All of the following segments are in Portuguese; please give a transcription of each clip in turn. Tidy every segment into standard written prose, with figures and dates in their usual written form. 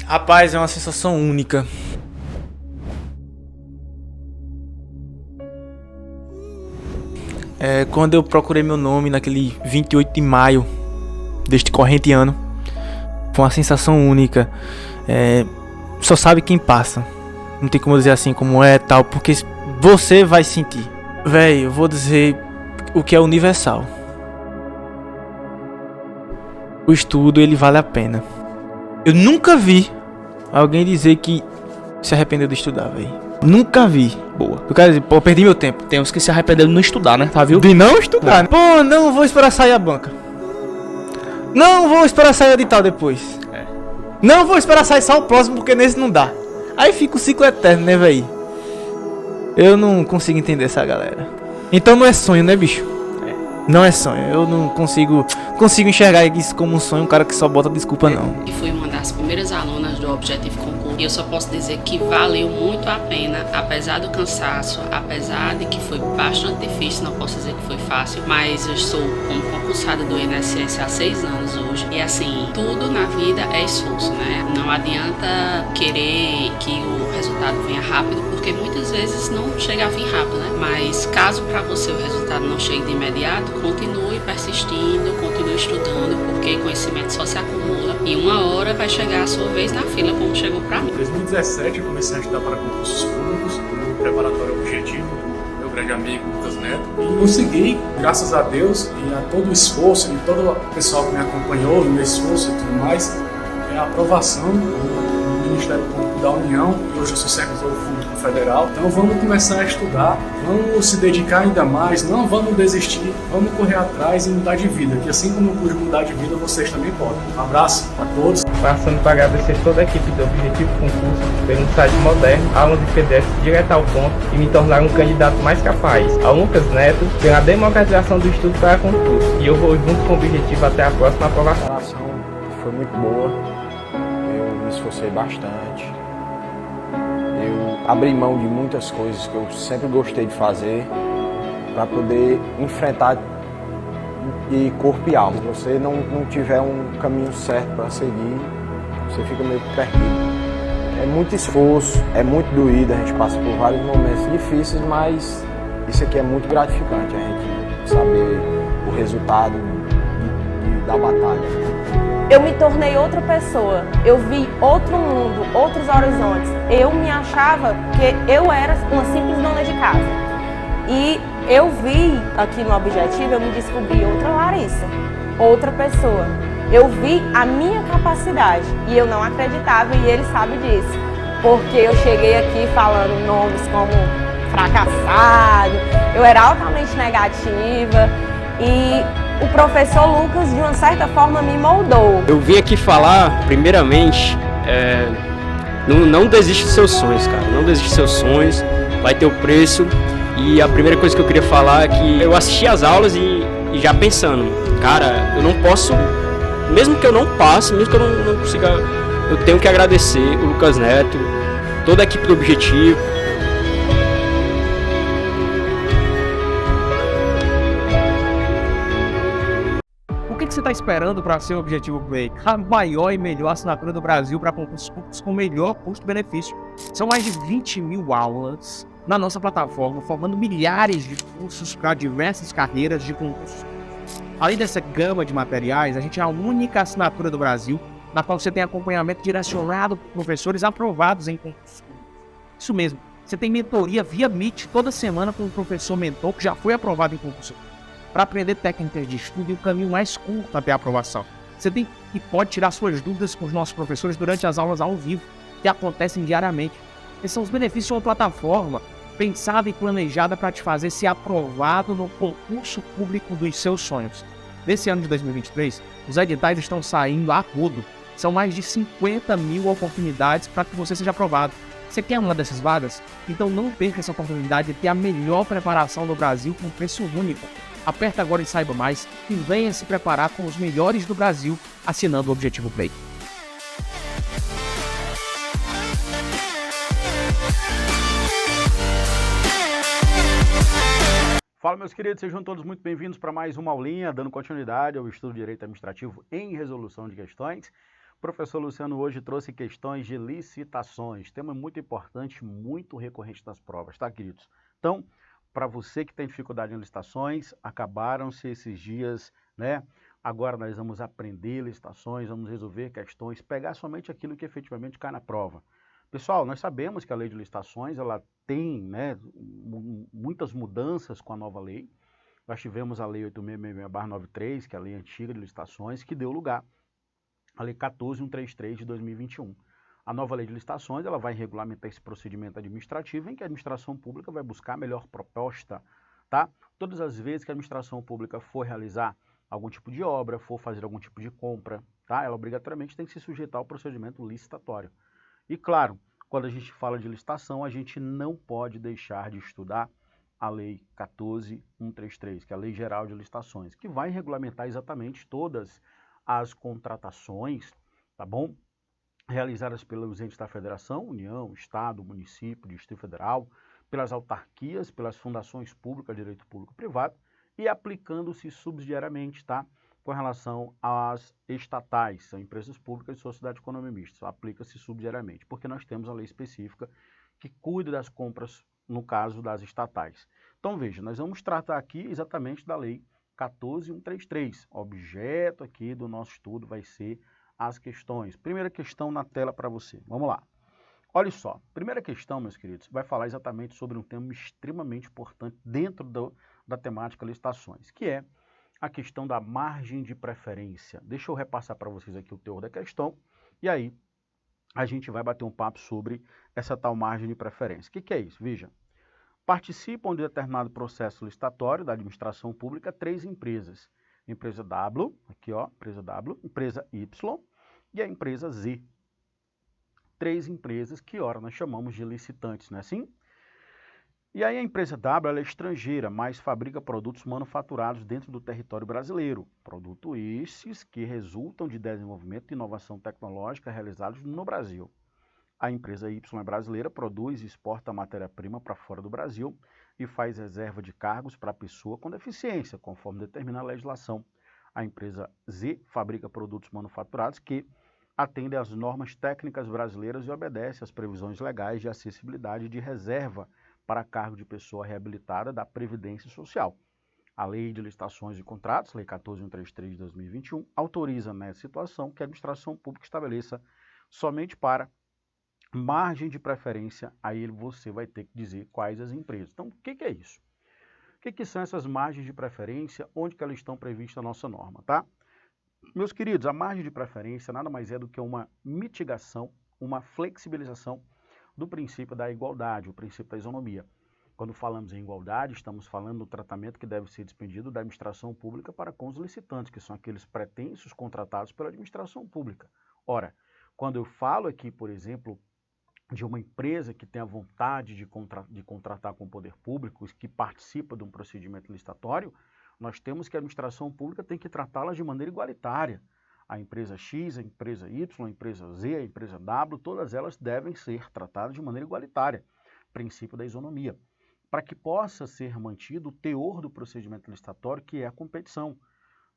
Rapaz, é uma sensação única. Quando eu procurei meu nome naquele 28 de maio deste corrente ano, foi uma sensação única. Só sabe quem passa. Não tem como dizer assim como é tal, porque você vai sentir. Véi, eu vou dizer o que é universal. O estudo, ele vale a pena. Eu nunca vi alguém dizer que se arrependeu de estudar, véi. Nunca vi. Boa. Eu quero dizer, pô, perdi meu tempo. Tem uns que se arrependeram de não estudar, né? Tá, viu? De não estudar, né? Pô, não vou esperar sair a banca. Não vou esperar sair o edital depois. Não vou esperar sair só o próximo, porque nesse não dá. Aí fica o ciclo eterno, né, véi? Eu não consigo entender essa galera. Então não é sonho, né, bicho? Não é sonho. Eu não consigo enxergar isso como um sonho, um cara que só bota desculpa, não. E fui uma das primeiras alunas do Objetivo Concurso. E eu só posso dizer que valeu muito a pena, apesar do cansaço, apesar de que foi bastante difícil, não posso dizer que foi fácil, mas eu estou como concursada do INSS há 6 anos hoje. E assim, tudo na vida é esforço, né? Não adianta querer que o resultado venha rápido, porque muitas vezes não chega a vir rápido, né? Mas caso para você o resultado não chegue de imediato, continue persistindo, continue estudando, porque conhecimento só se acumula e uma hora vai chegar a sua vez na fila, como chegou para mim. Em 2017 eu comecei a estudar para concursos públicos, no preparatório Objetivo, meu grande amigo Lucas Neto, e consegui, graças a Deus e a todo o esforço e todo o pessoal que me acompanhou no meu esforço e tudo mais, a aprovação do Ministério Público da União, e hoje eu sou servidor público federal. Então vamos começar a estudar, vamos se dedicar ainda mais, não vamos desistir, vamos correr atrás e mudar de vida, que assim como eu pude mudar de vida, vocês também podem. Um abraço a todos. Passando para agradecer toda a equipe do Objetivo Concurso pelo site moderno, aulas de PDF direto ao ponto e me tornar um candidato mais capaz. Ao Lucas Neto pela democratização do estudo para concurso. E eu vou junto com o Objetivo até a próxima aprovação. A preparação foi muito boa, eu me esforcei bastante. Eu abri mão de muitas coisas que eu sempre gostei de fazer para poder enfrentar de corpo e alma. Se você não tiver um caminho certo para seguir, você fica meio perdido. É muito esforço, é muito doído, a gente passa por vários momentos difíceis, mas isso aqui é muito gratificante, a gente saber o resultado da batalha. Eu me tornei outra pessoa, eu vi outro mundo, outros horizontes. Eu me achava que eu era uma simples dona de casa. E eu vi aqui no Objetivo, eu me descobri outra Larissa, outra pessoa. Eu vi a minha capacidade e eu não acreditava e ele sabe disso. Porque eu cheguei aqui falando nomes como fracassado, eu era altamente negativa e o professor Lucas, de uma certa forma, me moldou. Eu vim aqui falar, primeiramente, não desiste dos seus sonhos, cara. Não desiste dos seus sonhos, vai ter o preço. E a primeira coisa que eu queria falar é que eu assisti às aulas e já pensando, cara, eu não posso, mesmo que eu não passe, mesmo que eu não consiga, eu tenho que agradecer o Lucas Neto, toda a equipe do Objetivo. O que você está esperando para ser o Objetivo Play? A maior e melhor assinatura do Brasil para concursos públicos com melhor custo-benefício. São mais de 20 mil aulas na nossa plataforma, formando milhares de cursos para diversas carreiras de concursos. Além dessa gama de materiais, a gente é a única assinatura do Brasil na qual você tem acompanhamento direcionado por professores aprovados em concursos públicos. Isso mesmo, você tem mentoria via Meet toda semana com um professor mentor que já foi aprovado em concurso para aprender técnicas de estudo e o caminho mais curto até a aprovação. Você tem e pode tirar suas dúvidas com os nossos professores durante as aulas ao vivo, que acontecem diariamente. Esses são os benefícios de uma plataforma pensada e planejada para te fazer ser aprovado no concurso público dos seus sonhos. Nesse ano de 2023, os editais estão saindo a rodo. São mais de 50 mil oportunidades para que você seja aprovado. Você quer uma dessas vagas? Então não perca essa oportunidade de ter a melhor preparação do Brasil com preço único. Aperta agora e saiba mais e venha se preparar com os melhores do Brasil assinando o Objetivo Play. Fala, meus queridos, sejam todos muito bem-vindos para mais uma aulinha, dando continuidade ao estudo de Direito Administrativo em Resolução de Questões. Professor Luciano hoje trouxe questões de licitações, tema muito importante, muito recorrente nas provas, tá, queridos? Então, para você que tem dificuldade em licitações, acabaram-se esses dias, né? Agora nós vamos aprender licitações, vamos resolver questões, pegar somente aquilo que efetivamente cai na prova. Pessoal, nós sabemos que a lei de licitações, ela tem, né, muitas mudanças com a nova lei. Nós tivemos a lei 8666/93, que é a lei antiga de licitações, que deu lugar à lei 14133 de 2021. A nova lei de licitações, ela vai regulamentar esse procedimento administrativo em que a administração pública vai buscar a melhor proposta, tá? Todas as vezes que a administração pública for realizar algum tipo de obra, for fazer algum tipo de compra, tá? Ela obrigatoriamente tem que se sujeitar ao procedimento licitatório. E claro, quando a gente fala de licitação, a gente não pode deixar de estudar a lei 14133, que é a Lei Geral de Licitações, que vai regulamentar exatamente todas as contratações, tá bom? Realizadas pelos entes da Federação, União, Estado, Município, Distrito Federal, pelas autarquias, pelas fundações públicas de direito público e privado e aplicando-se subsidiariamente, tá? Com relação às estatais, são empresas públicas e sociedade econômica mista, aplica-se subsidiariamente, porque nós temos a lei específica que cuida das compras no caso das estatais. Então veja, nós vamos tratar aqui exatamente da lei 14133. O objeto aqui do nosso estudo vai ser as questões. Primeira questão na tela para você. Vamos lá. Olha só. Primeira questão, meus queridos, vai falar exatamente sobre um tema extremamente importante dentro da temática licitações, que é a questão da margem de preferência. Deixa eu repassar para vocês aqui o teor da questão e aí a gente vai bater um papo sobre essa tal margem de preferência. O que é isso? Veja. Participam de determinado processo licitatório da administração pública 3 empresas. Empresa W, aqui ó, empresa W, empresa Y e a empresa Z. 3 empresas que, ora, nós chamamos de licitantes, não é assim? E aí a empresa W ela é estrangeira, mas fabrica produtos manufaturados dentro do território brasileiro. Produtos esses que resultam de desenvolvimento e inovação tecnológica realizados no Brasil. A empresa Y é brasileira, produz e exporta matéria-prima para fora do Brasil e faz reserva de cargos para a pessoa com deficiência, conforme determina a legislação. A empresa Z fabrica produtos manufaturados que atendem às normas técnicas brasileiras e obedecem às previsões legais de acessibilidade e de reserva para cargo de pessoa reabilitada da Previdência Social. A Lei de Licitações e Contratos, Lei 14133 de 2021, autoriza nessa situação que a administração pública estabeleça somente para margem de preferência, aí você vai ter que dizer quais as empresas. Então, o que é isso? O que são essas margens de preferência, onde que elas estão previstas na nossa norma, tá? Meus queridos, a margem de preferência nada mais é do que uma mitigação, uma flexibilização do princípio da igualdade, o princípio da isonomia. Quando falamos em igualdade, estamos falando do tratamento que deve ser despendido da administração pública para com os licitantes, que são aqueles pretensos contratados pela administração pública. Ora, quando eu falo aqui, por exemplo, de uma empresa que tem a vontade de contratar com o poder público, que participa de um procedimento licitatório, nós temos que a administração pública tem que tratá-las de maneira igualitária. A empresa X, a empresa Y, a empresa Z, a empresa W, todas elas devem ser tratadas de maneira igualitária. Princípio da isonomia. Para que possa ser mantido o teor do procedimento licitatório, que é a competição.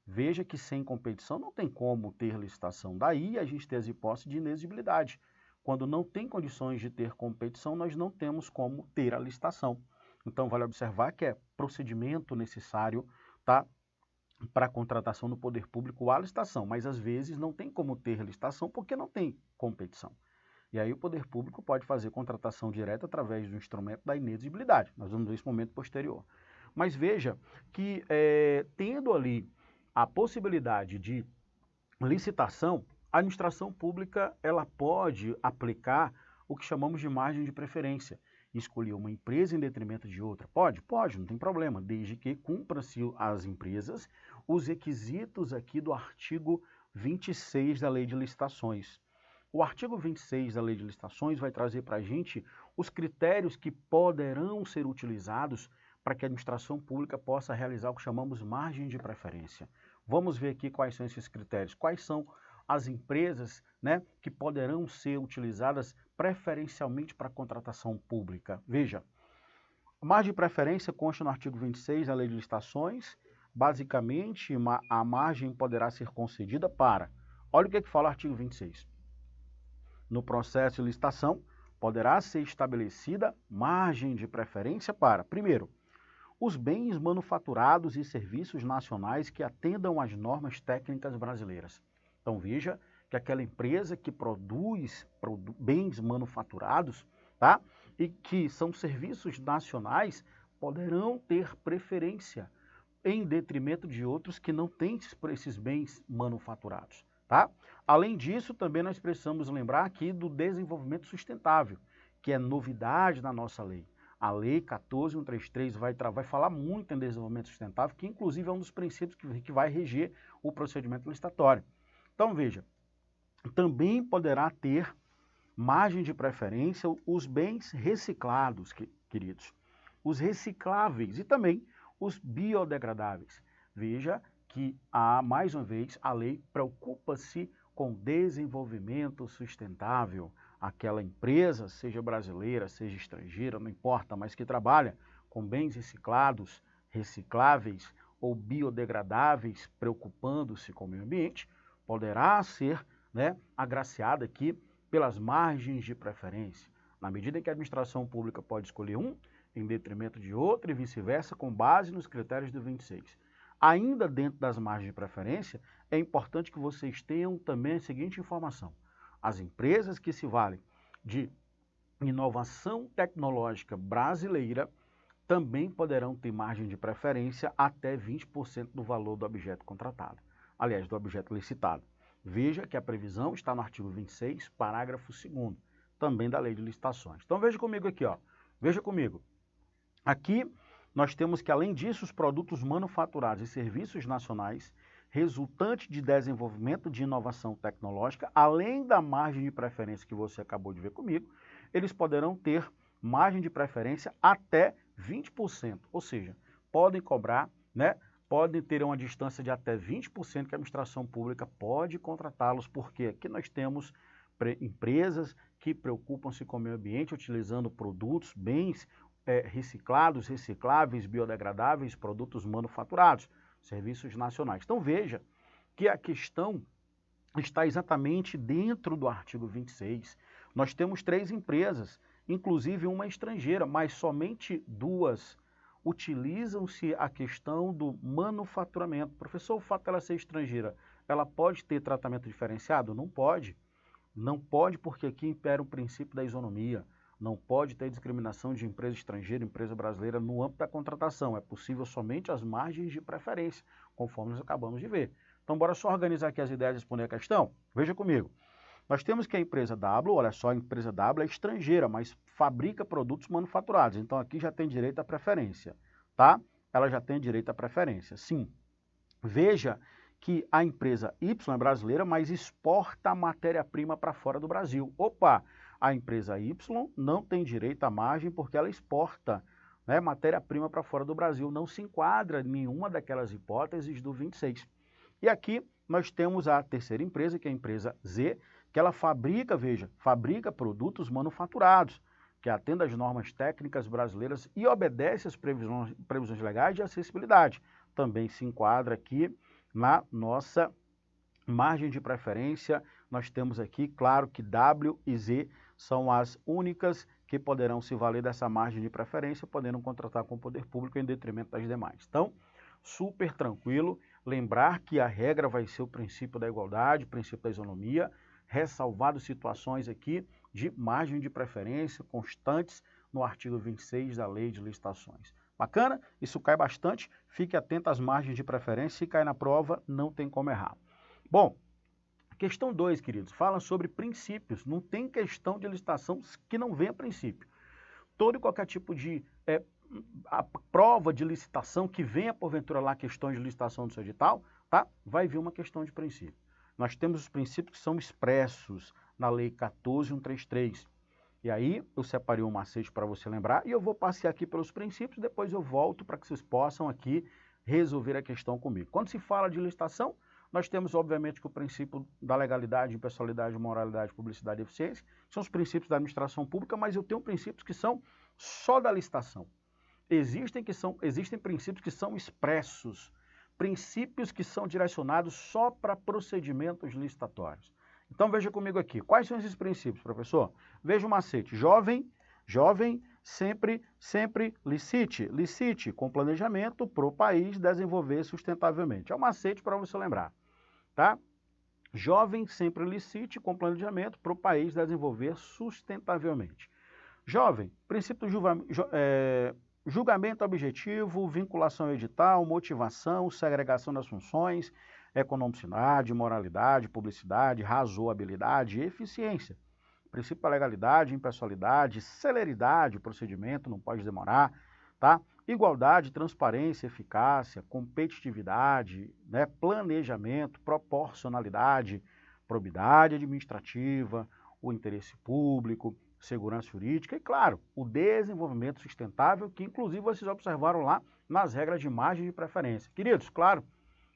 Veja que sem competição não tem como ter licitação. Daí a gente tem as hipóteses de inexigibilidade. Quando não tem condições de ter competição, nós não temos como ter a licitação. Então, vale observar que é procedimento necessário, tá, para a contratação do poder público a licitação, mas às vezes não tem como ter licitação porque não tem competição. E aí o poder público pode fazer contratação direta através do instrumento da inexigibilidade. Nós vamos ver esse momento posterior. Mas veja que tendo ali a possibilidade de licitação, a administração pública ela pode aplicar o que chamamos de margem de preferência. Escolher uma empresa em detrimento de outra. Pode? Pode, não tem problema, desde que cumpram-se as empresas os requisitos aqui do artigo 26 da Lei de Licitações. O artigo 26 da Lei de Licitações vai trazer para a gente os critérios que poderão ser utilizados para que a administração pública possa realizar o que chamamos margem de preferência. Vamos ver aqui quais são esses critérios, quais são as empresas, né, que poderão ser utilizadas preferencialmente para a contratação pública. Veja, a margem de preferência consta no artigo 26 da Lei de Licitações. Basicamente, a margem poderá ser concedida para Olha o que fala o artigo 26. No processo de licitação, poderá ser estabelecida margem de preferência para, primeiro, os bens manufaturados e serviços nacionais que atendam às normas técnicas brasileiras. Então veja que aquela empresa que produz bens manufaturados, tá? E que são serviços nacionais, poderão ter preferência em detrimento de outros que não têm esses bens manufaturados, tá? Além disso, também nós precisamos lembrar aqui do desenvolvimento sustentável, que é novidade na nossa lei. A Lei 14.133 vai falar muito em desenvolvimento sustentável, que inclusive é um dos princípios que vai reger o procedimento licitatório. Então veja, também poderá ter margem de preferência os bens reciclados, queridos, os recicláveis e também os biodegradáveis. Veja que, mais uma vez, a lei preocupa-se com desenvolvimento sustentável. Aquela empresa, seja brasileira, seja estrangeira, não importa, mas que trabalha com bens reciclados, recicláveis ou biodegradáveis, preocupando-se com o meio ambiente, poderá ser, agraciada aqui pelas margens de preferência. Na medida em que a administração pública pode escolher um em detrimento de outro e vice-versa, com base nos critérios do 26. Ainda dentro das margens de preferência, é importante que vocês tenham também a seguinte informação. As empresas que se valem de inovação tecnológica brasileira também poderão ter margem de preferência até 20% do valor do objeto contratado. Aliás, do objeto licitado. Veja que a previsão está no artigo 26, parágrafo 2º, também da Lei de Licitações. Então veja comigo aqui, ó. Veja comigo. Aqui nós temos que, além disso, os produtos manufaturados e serviços nacionais resultante de desenvolvimento de inovação tecnológica, além da margem de preferência que você acabou de ver comigo, eles poderão ter margem de preferência até 20%, ou seja, podem cobrar, podem ter uma distância de até 20% que a administração pública pode contratá-los, porque aqui nós temos empresas que preocupam-se com o meio ambiente, utilizando produtos, bens reciclados, recicláveis, biodegradáveis, produtos manufaturados, serviços nacionais. Então veja que a questão está exatamente dentro do artigo 26. Nós temos 3 empresas, inclusive uma estrangeira, mas somente 2 utilizam-se a questão do manufaturamento. Professor, o fato dela ser estrangeira, ela pode ter tratamento diferenciado? Não pode. Não pode, porque aqui impera o princípio da isonomia. Não pode ter discriminação de empresa estrangeira, empresa brasileira no âmbito da contratação. É possível somente as margens de preferência, conforme nós acabamos de ver. Então, bora só organizar aqui as ideias e responder a questão? Veja comigo. Nós temos que a empresa W, olha só, a empresa W é estrangeira, mas fabrica produtos manufaturados. Então, aqui já tem direito à preferência, tá? Ela já tem direito à preferência, sim. Veja que a empresa Y é brasileira, mas exporta a matéria-prima para fora do Brasil. Opa! A empresa Y não tem direito à margem porque ela exporta matéria-prima para fora do Brasil. Não se enquadra em nenhuma daquelas hipóteses do 26. E aqui nós temos a terceira empresa, que é a empresa Z, que ela fabrica, veja, fabrica produtos manufaturados, que atende às normas técnicas brasileiras e obedece às previsões legais de acessibilidade. Também se enquadra aqui na nossa margem de preferência. Nós temos aqui, claro, que W e Z são as únicas que poderão se valer dessa margem de preferência, podendo contratar com o poder público em detrimento das demais. Então, super tranquilo, lembrar que a regra vai ser o princípio da igualdade, o princípio da isonomia, ressalvado situações aqui de margem de preferência constantes no artigo 26 da Lei de Licitações. Bacana? Isso cai bastante, fique atento às margens de preferência, se cair na prova, não tem como errar. Bom, questão 2, queridos, fala sobre princípios. Não tem questão de licitação que não venha princípio. Todo e qualquer tipo de a prova de licitação que venha, porventura, lá questões de licitação do seu edital, tá? Vai vir uma questão de princípio. Nós temos os princípios que são expressos na Lei 14.133. E aí eu separei um macete para você lembrar e eu vou passear aqui pelos princípios, depois eu volto para que vocês possam aqui resolver a questão comigo. Quando se fala de licitação, nós temos, obviamente, que o princípio da legalidade, impessoalidade, moralidade, publicidade e eficiência, são os princípios da administração pública, mas eu tenho princípios que são só da licitação. Existem princípios que são expressos princípios que são direcionados só para procedimentos licitatórios. Então veja comigo aqui, quais são esses princípios, professor? Veja o macete, jovem, sempre licite com planejamento para o país desenvolver sustentavelmente. É um macete para você lembrar, tá? Jovem, sempre licite com planejamento para o país desenvolver sustentavelmente. Jovem, princípio do julgamento objetivo, vinculação edital, motivação, segregação das funções, economicidade, moralidade, publicidade, razoabilidade, eficiência. Princípio da legalidade, impessoalidade, celeridade, o procedimento não pode demorar, tá? Igualdade, transparência, eficácia, competitividade, né? Planejamento, proporcionalidade, probidade administrativa, o interesse público, segurança jurídica e, claro, o desenvolvimento sustentável, que inclusive vocês observaram lá nas regras de margem de preferência. Queridos, claro,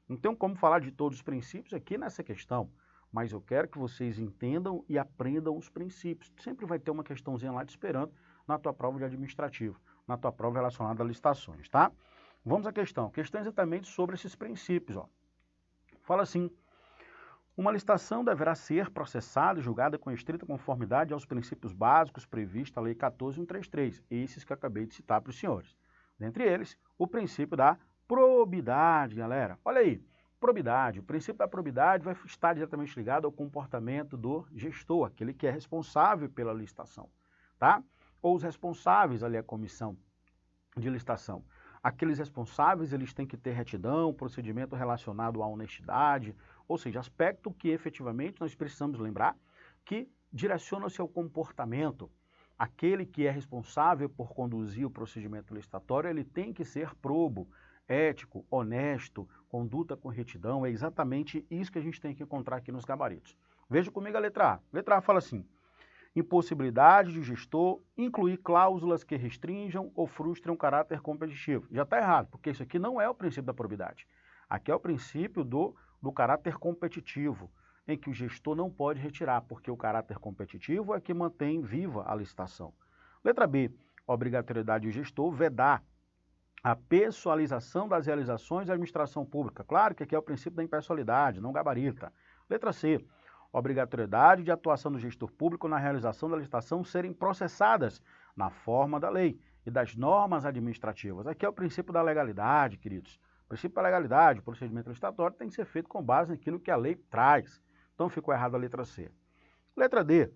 não tem como falar de todos os princípios aqui nessa questão, mas eu quero que vocês entendam e aprendam os princípios. Sempre vai ter uma questãozinha lá te esperando na tua prova de administrativo, na tua prova relacionada a licitações, tá? Vamos à questão. Questão exatamente sobre esses princípios, ó. Fala assim: uma licitação deverá ser processada e julgada com estrita conformidade aos princípios básicos previstos na Lei 14.133, esses que eu acabei de citar para os senhores. Dentre eles, o princípio da probidade, galera. Olha aí, probidade. O princípio da probidade vai estar diretamente ligado ao comportamento do gestor, aquele que é responsável pela licitação, tá? Ou os responsáveis ali, a comissão de licitação. Aqueles responsáveis, eles têm que ter retidão, procedimento relacionado à honestidade, ou seja, aspecto que efetivamente nós precisamos lembrar que direciona o seu comportamento. Aquele que é responsável por conduzir o procedimento licitatório, ele tem que ser probo, ético, honesto, conduta com retidão. É exatamente isso que a gente tem que encontrar aqui nos gabaritos. Veja comigo a letra A. Letra A fala assim: impossibilidade de gestor incluir cláusulas que restringam ou frustrem o caráter competitivo. Já está errado, porque isso aqui não é o princípio da probidade. Aqui é o princípio do caráter competitivo, em que o gestor não pode retirar, porque o caráter competitivo é que mantém viva a licitação. Letra B, obrigatoriedade do gestor vedar a pessoalização das realizações da administração pública. Claro que aqui é o princípio da impessoalidade, não gabarita. Letra C, obrigatoriedade de atuação do gestor público na realização da licitação serem processadas na forma da lei e das normas administrativas. Aqui é o princípio da legalidade, queridos. O princípio da legalidade, o procedimento licitatório tem que ser feito com base naquilo que a lei traz. Então ficou errado a letra C. Letra D,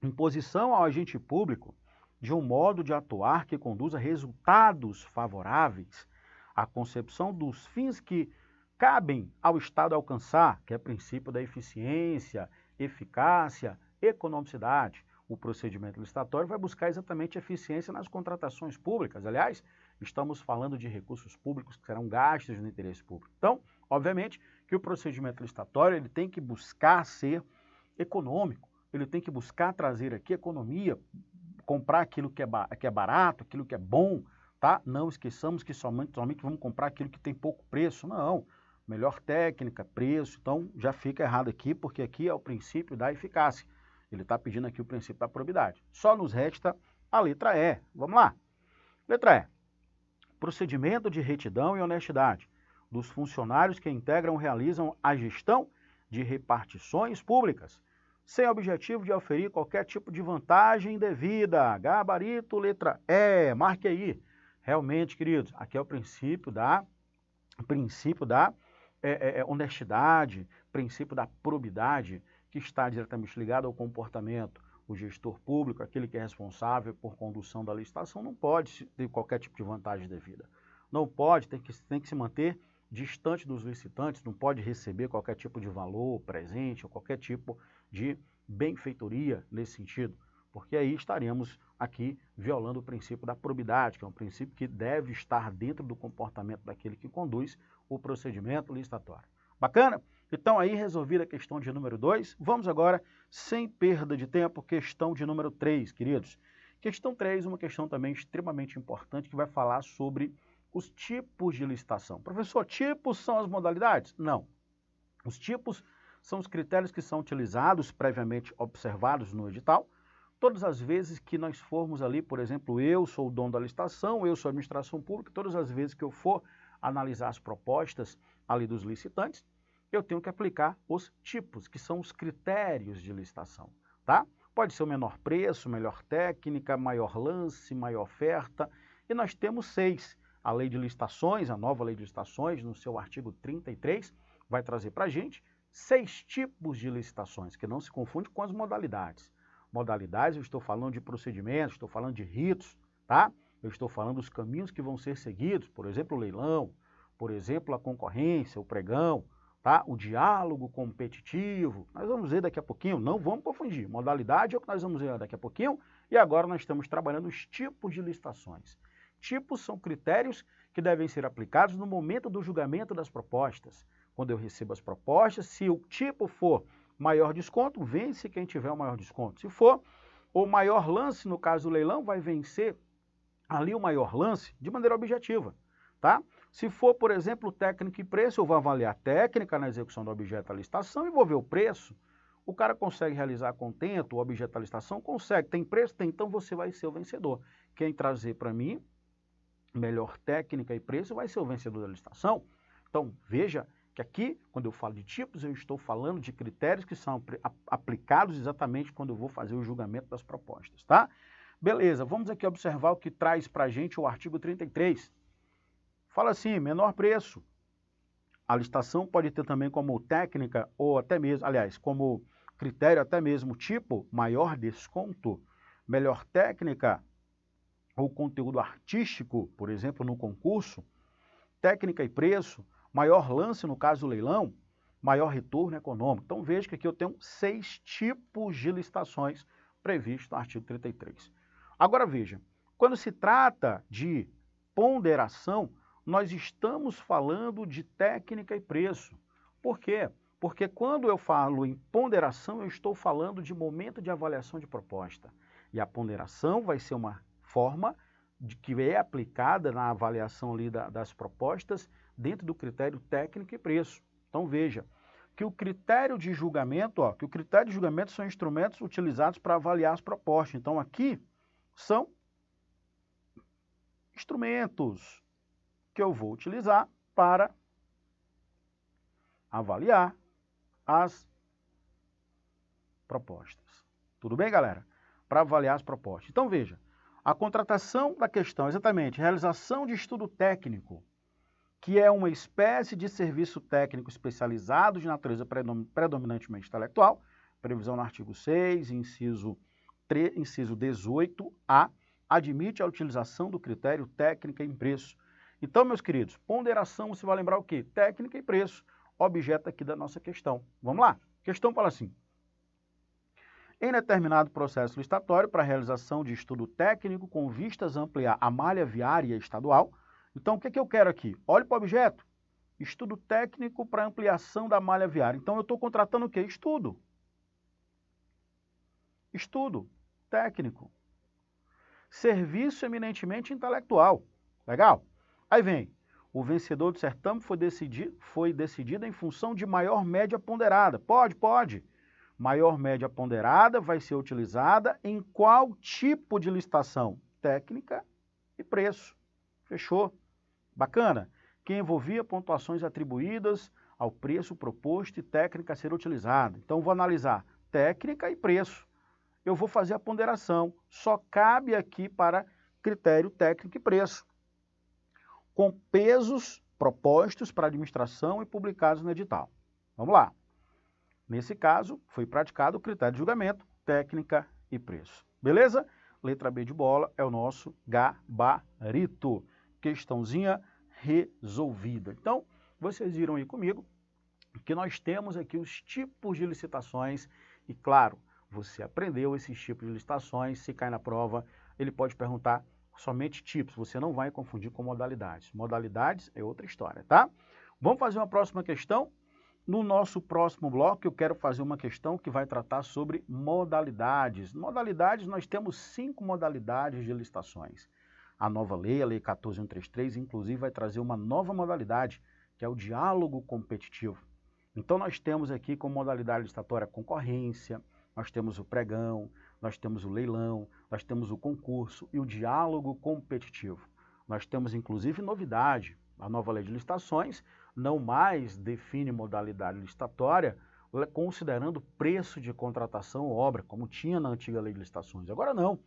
imposição ao agente público de um modo de atuar que conduza resultados favoráveis à concepção dos fins que cabem ao Estado alcançar, que é o princípio da eficiência, eficácia, economicidade. O procedimento licitatório vai buscar exatamente eficiência nas contratações públicas. Aliás, estamos falando de recursos públicos que serão gastos no interesse público. Então, obviamente, que o procedimento licitatório ele tem que buscar ser econômico, ele tem que buscar trazer aqui economia, comprar aquilo que é barato, aquilo que é bom, tá? Não esqueçamos que somente vamos comprar aquilo que tem pouco preço, não. Melhor técnica, preço, então já fica errado aqui, porque aqui é o princípio da eficácia. Ele está pedindo aqui o princípio da probidade. Só nos resta a letra E. Vamos lá. Letra E. Procedimento de retidão e honestidade dos funcionários que integram ou realizam a gestão de repartições públicas, sem objetivo de oferir qualquer tipo de vantagem indevida. Gabarito, letra E. Marque aí. Realmente, queridos, aqui é o princípio da honestidade, princípio da probidade, que está diretamente ligado ao comportamento. O gestor público, aquele que é responsável por condução da licitação, não pode ter qualquer tipo de vantagem devida. Não pode, tem que se manter distante dos licitantes, não pode receber qualquer tipo de valor, presente, ou qualquer tipo de benfeitoria nesse sentido, porque aí estaremos aqui violando o princípio da probidade, que é um princípio que deve estar dentro do comportamento daquele que conduz o procedimento licitatório. Bacana? Então aí resolvida a questão de número 2, vamos agora, sem perda de tempo, questão de número 3, queridos. Questão 3, uma questão também extremamente importante que vai falar sobre os tipos de licitação. Professor, tipos são as modalidades? Não. Os tipos são os critérios que são utilizados, previamente observados no edital. Todas as vezes que nós formos ali, por exemplo, eu sou o dono da licitação, eu sou a administração pública, todas as vezes que eu for analisar as propostas ali dos licitantes, eu tenho que aplicar os tipos, que são os critérios de licitação, tá? Pode ser o menor preço, melhor técnica, maior lance, maior oferta, e nós temos 6. A lei de licitações, a nova lei de licitações, no seu artigo 33, vai trazer para a gente 6 tipos de licitações, que não se confunde com as modalidades. Modalidades, eu estou falando de procedimentos, estou falando de ritos, tá? Eu estou falando dos caminhos que vão ser seguidos, por exemplo, o leilão, por exemplo, a concorrência, o pregão, tá? O diálogo competitivo. Nós vamos ver daqui a pouquinho, não vamos confundir. Modalidade é o que nós vamos ver daqui a pouquinho, e agora nós estamos trabalhando os tipos de licitações. Tipos são critérios que devem ser aplicados no momento do julgamento das propostas. Quando eu recebo as propostas, se o tipo for maior desconto, vence quem tiver o maior desconto. Se for o maior lance, no caso do leilão, vai vencer ali o maior lance de maneira objetiva, tá? Se for, por exemplo, técnica e preço, eu vou avaliar a técnica na execução do objeto da licitação e vou ver o preço. O cara consegue realizar contento, o objeto da licitação consegue. Tem preço? Tem, então você vai ser o vencedor. Quem trazer para mim melhor técnica e preço vai ser o vencedor da licitação. Então, veja que aqui, quando eu falo de tipos, eu estou falando de critérios que são aplicados exatamente quando eu vou fazer o julgamento das propostas, tá? Beleza, vamos aqui observar o que traz para a gente o artigo 33. Fala assim, menor preço. A licitação pode ter também como técnica, ou até mesmo, aliás, como critério até mesmo tipo, maior desconto, melhor técnica, ou conteúdo artístico, por exemplo, no concurso, técnica e preço, maior lance no caso do leilão, maior retorno econômico. Então veja que aqui eu tenho 6 tipos de licitações previstos no artigo 33. Agora veja, quando se trata de ponderação, nós estamos falando de técnica e preço. Por quê? Porque quando eu falo em ponderação, eu estou falando de momento de avaliação de proposta. E a ponderação vai ser uma forma que é aplicada na avaliação ali das propostas dentro do critério técnico e preço. Então veja que o critério de julgamento, são instrumentos utilizados para avaliar as propostas. Então aqui são instrumentos que eu vou utilizar para avaliar as propostas. Tudo bem, galera? Para avaliar as propostas. Então veja, a contratação da questão, exatamente, realização de estudo técnico, que é uma espécie de serviço técnico especializado de natureza predominantemente intelectual, previsão no artigo 6, inciso 18A, admite a utilização do critério técnica e preço. Então, meus queridos, ponderação, você vai lembrar o quê? Técnica e preço, objeto aqui da nossa questão. Vamos lá? A questão fala assim. Em determinado processo licitatório para a realização de estudo técnico com vistas a ampliar a malha viária estadual. Então, o que eu quero aqui? Olhe para o objeto. Estudo técnico para ampliação da malha viária. Então, eu estou contratando o quê? Estudo. Estudo técnico. Serviço eminentemente intelectual. Legal? Aí vem. O vencedor do certame foi decidido em função de maior média ponderada. Pode. Maior média ponderada vai ser utilizada em qual tipo de licitação? Técnica e preço. Fechou? Bacana? Que envolvia pontuações atribuídas ao preço proposto e técnica a ser utilizada. Então, vou analisar técnica e preço. Eu vou fazer a ponderação. Só cabe aqui para critério técnico e preço. Com pesos propostos para administração e publicados no edital. Vamos lá. Nesse caso, foi praticado o critério de julgamento, técnica e preço. Beleza? Letra B de bola é o nosso gabarito. Questãozinha resolvida. Então, vocês viram aí comigo que nós temos aqui os tipos de licitações e, claro, você aprendeu esses tipos de licitações. Se cai na prova, ele pode perguntar somente tipos. Você não vai confundir com modalidades. Modalidades é outra história, tá? Vamos fazer uma próxima questão? No nosso próximo bloco, eu quero fazer uma questão que vai tratar sobre modalidades. Modalidades, nós temos 5 modalidades de licitações. A nova lei, a Lei 14.133, inclusive vai trazer uma nova modalidade, que é o diálogo competitivo. Então, nós temos aqui como modalidade licitatória a concorrência, nós temos o pregão, nós temos o leilão, nós temos o concurso e o diálogo competitivo. Nós temos, inclusive, novidade. a nova lei de licitações não mais define modalidade licitatória considerando preço de contratação ou obra, como tinha na antiga lei de licitações. Agora não.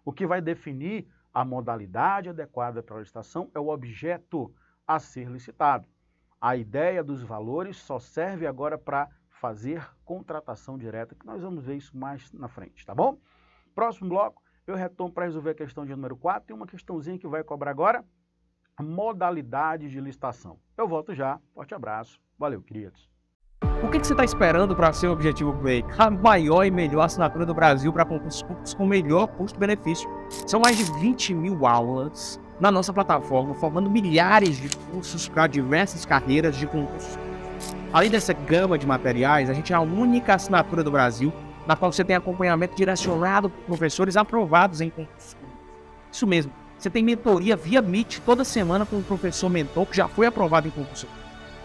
O que vai definir a modalidade adequada para a licitação é o objeto a ser licitado. A ideia dos valores só serve agora para fazer contratação direta, que nós vamos ver isso mais na frente, tá bom? Próximo bloco, eu retomo para resolver a questão de número 4, tem uma questãozinha que vai cobrar agora, modalidade de licitação. Eu volto já, forte abraço, valeu, queridos. O que você está esperando para ser o Objetivo Break? A maior e melhor assinatura do Brasil para concursos públicos com melhor custo-benefício. São mais de 20 mil aulas na nossa plataforma, formando milhares de cursos para diversas carreiras de concursos. Além dessa gama de materiais, a gente é a única assinatura do Brasil na qual você tem acompanhamento direcionado por professores aprovados em concursos públicos. Isso mesmo, você tem mentoria via Meet toda semana com um professor mentor que já foi aprovado em concurso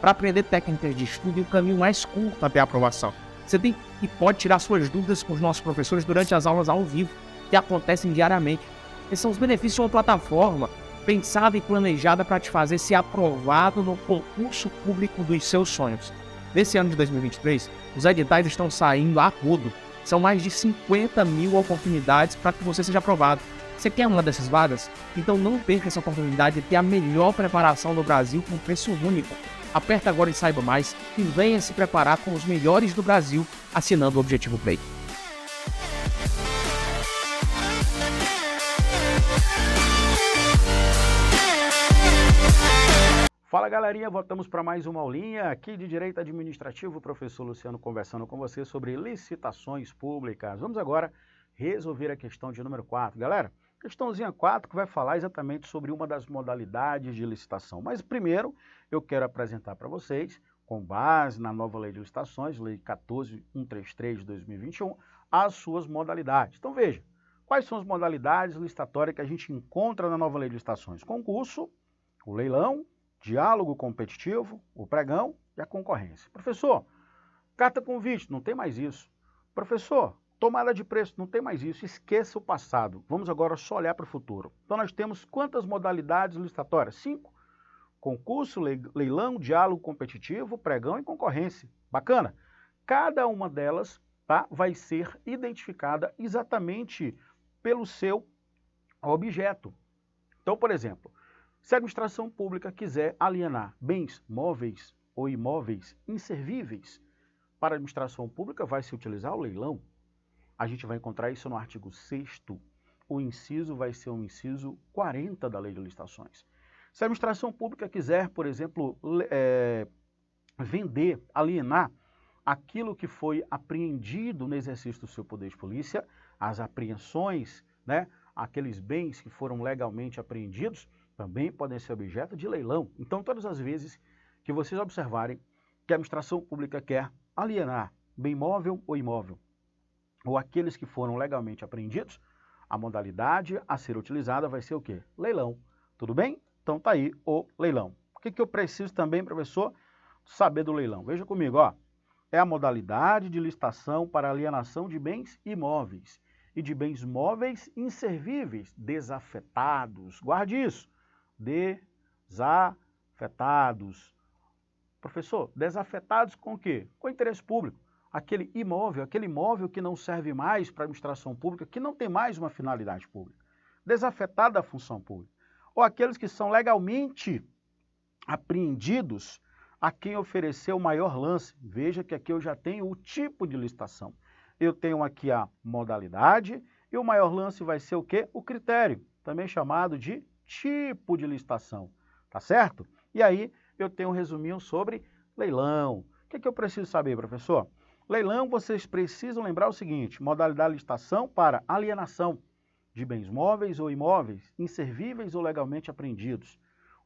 para aprender técnicas de estudo e o caminho mais curto até a aprovação. Você tem e pode tirar suas dúvidas com os nossos professores durante as aulas ao vivo, que acontecem diariamente. Esses são os benefícios de uma plataforma pensada e planejada para te fazer ser aprovado no concurso público dos seus sonhos. Nesse ano de 2023, os editais estão saindo a rodo. São mais de 50 mil oportunidades para que você seja aprovado. Você quer uma dessas vagas? Então não perca essa oportunidade de ter a melhor preparação do Brasil com preço único. Aperta agora e saiba mais e venha se preparar com os melhores do Brasil assinando o Objetivo Play. Fala galerinha, voltamos para mais uma aulinha aqui de Direito Administrativo, o professor Luciano conversando com você sobre licitações públicas. Vamos agora resolver a questão de número 4. Galera, questãozinha 4 que vai falar exatamente sobre uma das modalidades de licitação. Mas primeiro eu quero apresentar para vocês, com base na nova lei de licitações, lei 14.133 de 2021, as suas modalidades. Então veja, quais são as modalidades licitatórias que a gente encontra na nova lei de licitações? Concurso, o leilão, diálogo competitivo, o pregão e a concorrência. Professor, carta convite, não tem mais isso. Professor, tomada de preço, não tem mais isso. Esqueça o passado. Vamos agora só olhar para o futuro. Então nós temos quantas modalidades licitatórias? 5. Concurso, leilão, diálogo competitivo, pregão e concorrência. Bacana? Cada uma delas, tá, vai ser identificada exatamente pelo seu objeto. Então, por exemplo, se a administração pública quiser alienar bens móveis ou imóveis inservíveis, para a administração pública vai se utilizar o leilão. A gente vai encontrar isso no artigo 6º. O inciso vai ser o inciso 40 da Lei de Licitações. Se a administração pública quiser, por exemplo, vender, alienar aquilo que foi apreendido no exercício do seu poder de polícia, as apreensões, né, aqueles bens que foram legalmente apreendidos, também podem ser objeto de leilão. Então, todas as vezes que vocês observarem que a administração pública quer alienar bem móvel ou imóvel, ou aqueles que foram legalmente apreendidos, a modalidade a ser utilizada vai ser o quê? Leilão. Tudo bem? Então tá aí o leilão. O que eu preciso também, professor, saber do leilão? Veja comigo, ó. É a modalidade de licitação para alienação de bens imóveis e de bens móveis inservíveis, desafetados. Guarde isso. Desafetados. Professor, desafetados com o quê? Com interesse público. Aquele imóvel que não serve mais para a administração pública, que não tem mais uma finalidade pública. Desafetado da função pública. Ou aqueles que são legalmente apreendidos a quem ofereceu o maior lance. Veja que aqui eu já tenho o tipo de licitação. Eu tenho aqui a modalidade e o maior lance vai ser o quê? O critério, também chamado de tipo de licitação, tá certo? E aí eu tenho um resuminho sobre leilão. O que eu preciso saber, professor? Leilão, vocês precisam lembrar o seguinte, modalidade de licitação para alienação de bens móveis ou imóveis, inservíveis ou legalmente apreendidos.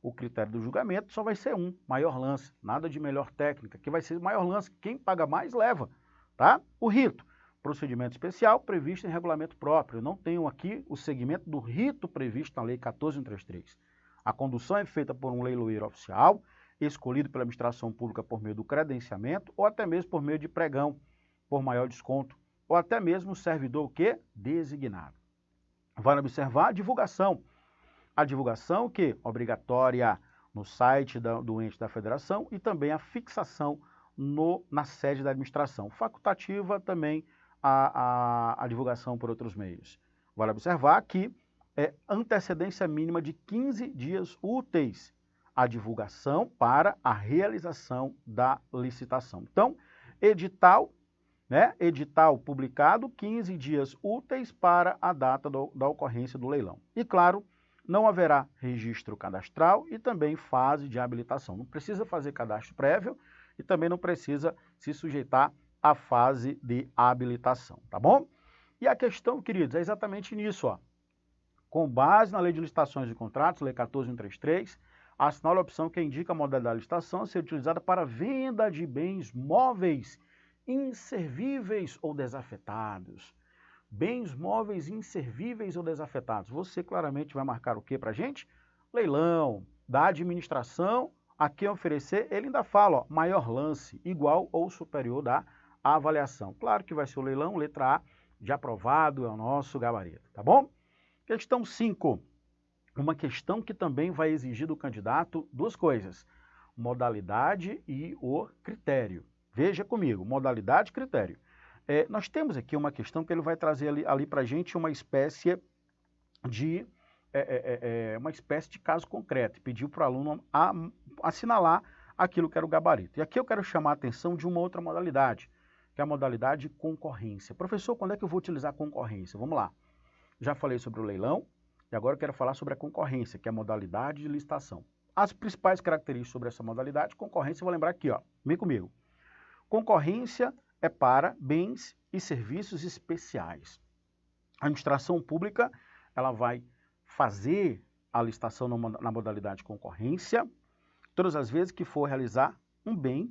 O critério do julgamento só vai ser um, maior lance, nada de melhor técnica, que vai ser maior lance, quem paga mais leva, tá? O rito, procedimento especial previsto em regulamento próprio. Eu não tenho aqui o segmento do rito previsto na Lei 14.133. A condução é feita por um leiloeiro oficial, escolhido pela administração pública por meio do credenciamento ou até mesmo por meio de pregão, por maior desconto, ou até mesmo servidor o quê? Designado. Vale observar a divulgação. A divulgação que obrigatória no site do ente da federação e também a fixação na sede da administração. Facultativa também a divulgação por outros meios. Vale observar que é antecedência mínima de 15 dias úteis a divulgação para a realização da licitação. Então, edital, né? Edital publicado, 15 dias úteis para a data da ocorrência do leilão. E, claro, não haverá registro cadastral e também fase de habilitação. Não precisa fazer cadastro prévio e também não precisa se sujeitar à fase de habilitação, tá bom? E a questão, queridos, é exatamente nisso, ó. Com base na Lei de Licitações e Contratos, Lei 14.133, assinala a opção que indica a modalidade de licitação a ser utilizada para venda de bens móveis inservíveis ou desafetados. Bens móveis inservíveis ou desafetados. Você claramente vai marcar o que para a gente? Leilão da administração a quem oferecer. Ele ainda fala, ó, maior lance, igual ou superior da avaliação. Claro que vai ser o leilão, letra A, de aprovado, é o nosso gabarito, tá bom? Questão 5. Uma questão que também vai exigir do candidato duas coisas: modalidade e o critério. Veja comigo, modalidade e critério. Nós temos aqui uma questão que ele vai trazer ali para a gente uma espécie de caso concreto. Pediu para o aluno assinalar aquilo que era o gabarito. E aqui eu quero chamar a atenção de uma outra modalidade, que é a modalidade de concorrência. Professor, quando é que eu vou utilizar a concorrência? Vamos lá. Já falei sobre o leilão e agora eu quero falar sobre a concorrência, que é a modalidade de licitação. As principais características sobre essa modalidade, concorrência, eu vou lembrar aqui, ó, vem comigo. Concorrência é para bens e serviços especiais. A administração pública, ela vai fazer a licitação na modalidade de concorrência todas as vezes que for realizar um bem,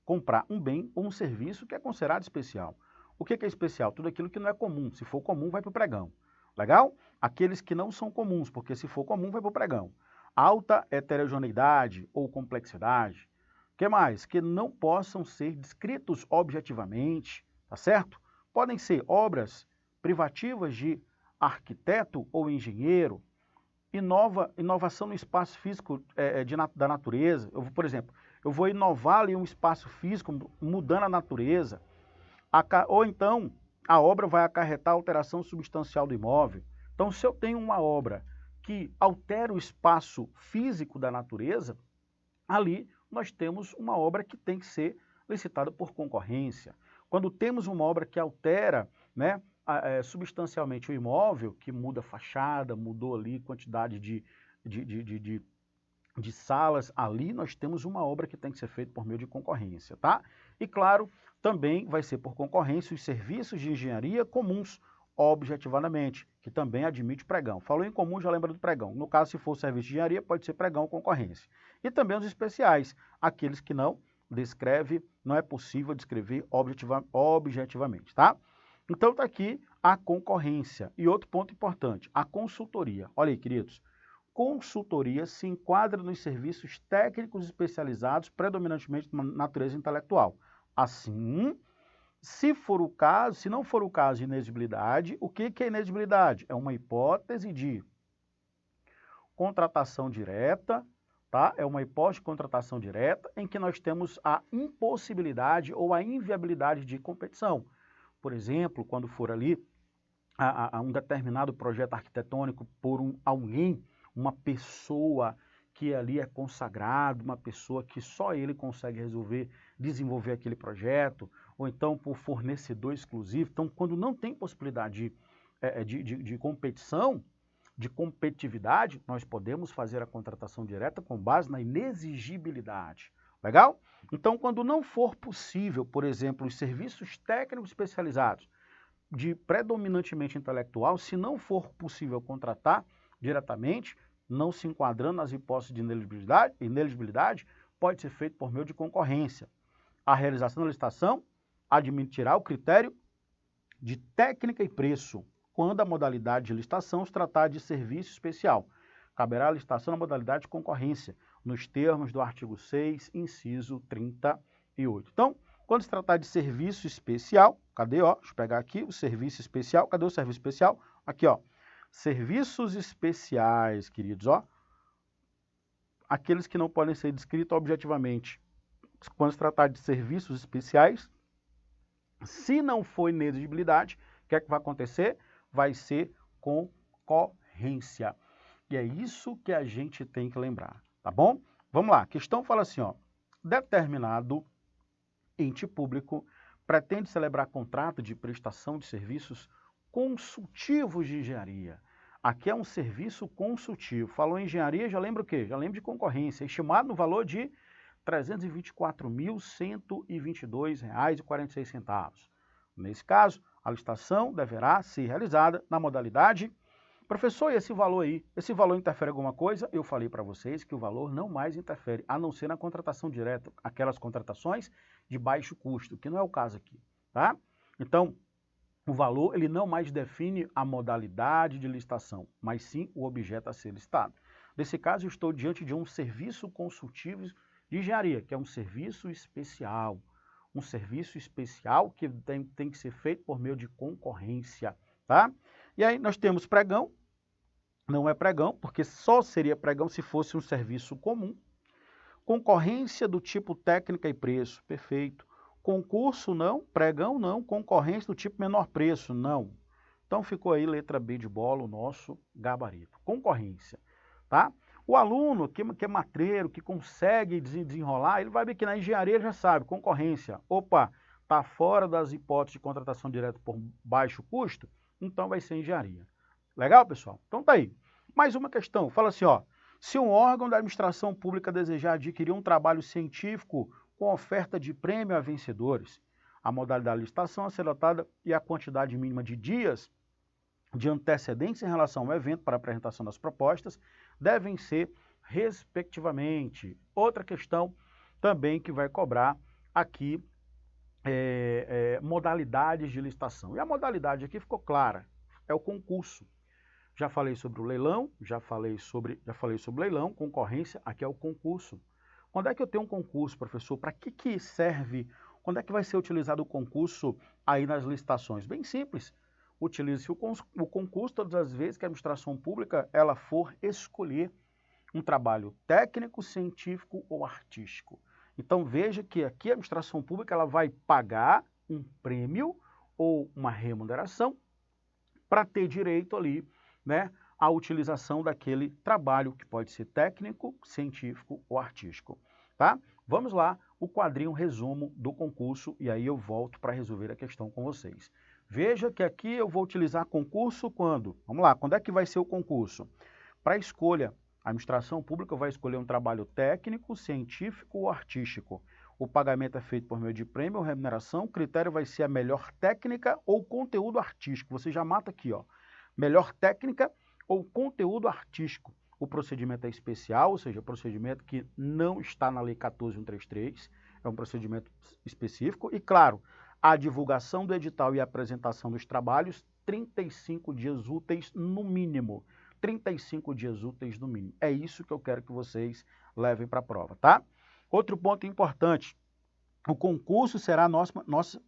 comprar um bem ou um serviço que é considerado especial. O que é especial? Tudo aquilo que não é comum. Se for comum, vai para o pregão. Legal? Aqueles que não são comuns, porque se for comum, vai para o pregão. Alta heterogeneidade ou complexidade. O que mais? Que não possam ser descritos objetivamente, tá certo? Podem ser obras privativas de arquiteto ou engenheiro, inovação no espaço físico da natureza. Por exemplo, eu vou inovar ali um espaço físico, mudando a natureza, ou então a obra vai acarretar alteração substancial do imóvel. Então, se eu tenho uma obra que altera o espaço físico da natureza, ali nós temos uma obra que tem que ser licitada por concorrência. Quando temos uma obra que altera, né, substancialmente o imóvel, que muda a fachada, mudou ali quantidade de salas, ali nós temos uma obra que tem que ser feita por meio de concorrência, tá? E claro, também vai ser por concorrência os serviços de engenharia comuns, objetivadamente, que também admite pregão. Falou em comum, já lembra do pregão. No caso, se for serviço de engenharia, pode ser pregão ou concorrência. E também os especiais, aqueles que não é possível descrever objetivamente, tá? Então está aqui a concorrência. E outro ponto importante, a consultoria. Olha aí, queridos, consultoria se enquadra nos serviços técnicos especializados, predominantemente de natureza intelectual. Assim, se não for o caso de inexigibilidade, o que é inexigibilidade? É uma hipótese de contratação direta, tá? É uma hipótese de contratação direta em que nós temos a impossibilidade ou a inviabilidade de competição. Por exemplo, quando for ali um determinado projeto arquitetônico por alguém, uma pessoa que ali é consagrado, uma pessoa que só ele consegue desenvolver aquele projeto, ou então por fornecedor exclusivo. Então, quando não tem possibilidade de competição, de competitividade, nós podemos fazer a contratação direta com base na inexigibilidade. Legal? Então, quando não for possível, por exemplo, os serviços técnicos especializados de predominantemente intelectual, se não for possível contratar diretamente, não se enquadrando nas hipóteses de ineligibilidade, pode ser feito por meio de concorrência. A realização da licitação admitirá o critério de técnica e preço, quando a modalidade de licitação se tratar de serviço especial. Caberá a licitação na modalidade de concorrência, nos termos do artigo 6, inciso 38. Então, quando se tratar de serviço especial, cadê, ó? Deixa eu pegar aqui o serviço especial. Cadê o serviço especial? Aqui, ó. Serviços especiais, queridos, ó. aqueles que não podem ser descritos objetivamente. Quando se tratar de serviços especiais, se não for inexigibilidade, o que é que vai acontecer? Vai ser concorrência. E é isso que a gente tem que lembrar, tá bom? Vamos lá, a questão fala assim, ó, determinado ente público pretende celebrar contrato de prestação de serviços consultivos de engenharia. Aqui é um serviço consultivo. Falou em engenharia, já lembra o quê? Já lembra de concorrência, estimado no valor de R$ 324.122,46. Nesse caso, a licitação deverá ser realizada na modalidade... Professor, e esse valor aí? Esse valor interfere em alguma coisa? Eu falei para vocês que o valor não mais interfere, a não ser na contratação direta, aquelas contratações de baixo custo, que não é o caso aqui, tá? Então, o valor ele não mais define a modalidade de licitação, mas sim o objeto a ser licitado. Nesse caso, eu estou diante de um serviço consultivo de engenharia, que é um serviço especial. Um serviço especial que tem que ser feito por meio de concorrência, tá? E aí nós temos pregão, não é pregão, porque só seria pregão se fosse um serviço comum. Concorrência do tipo técnica e preço, perfeito. Concurso não, pregão não, concorrência do tipo menor preço, não. Então ficou aí letra B de bola, o nosso gabarito. Concorrência, tá? O aluno que é matreiro, que consegue desenrolar, ele vai ver que na engenharia ele já sabe, concorrência. Opa, está fora das hipóteses de contratação direta por baixo custo, então vai ser engenharia. Legal, pessoal? Então tá aí. Mais uma questão, fala assim, ó, se um órgão da administração pública desejar adquirir um trabalho científico com oferta de prêmio a vencedores, a modalidade de licitação a ser adotada e a quantidade mínima de dias de antecedência em relação ao evento para apresentação das propostas devem ser respectivamente. Outra questão também que vai cobrar aqui modalidades de licitação. E a modalidade aqui ficou clara, é o concurso. Já falei sobre o leilão, já falei sobre leilão, concorrência, aqui é o concurso. Quando é que eu tenho um concurso, professor? Para que serve? Quando é que vai ser utilizado o concurso aí nas licitações? Bem simples. Utilize-se o concurso todas as vezes que a administração pública ela for escolher um trabalho técnico, científico ou artístico. Então veja que aqui a administração pública ela vai pagar um prêmio ou uma remuneração para ter direito ali, né, à utilização daquele trabalho que pode ser técnico, científico ou artístico, tá? Vamos lá, o quadrinho resumo do concurso e aí eu volto para resolver a questão com vocês. Veja que aqui eu vou utilizar concurso quando? Vamos lá, quando é que vai ser o concurso? Para escolha, a administração pública vai escolher um trabalho técnico, científico ou artístico. O pagamento é feito por meio de prêmio ou remuneração, o critério vai ser a melhor técnica ou conteúdo artístico. Você já mata aqui, ó. Melhor técnica ou conteúdo artístico. O procedimento é especial, ou seja, procedimento que não está na Lei 14.133, é um procedimento específico. E, claro, a divulgação do edital e a apresentação dos trabalhos, 35 dias úteis no mínimo. 35 dias úteis no mínimo. É isso que eu quero que vocês levem para a prova, tá? Outro ponto importante, o concurso será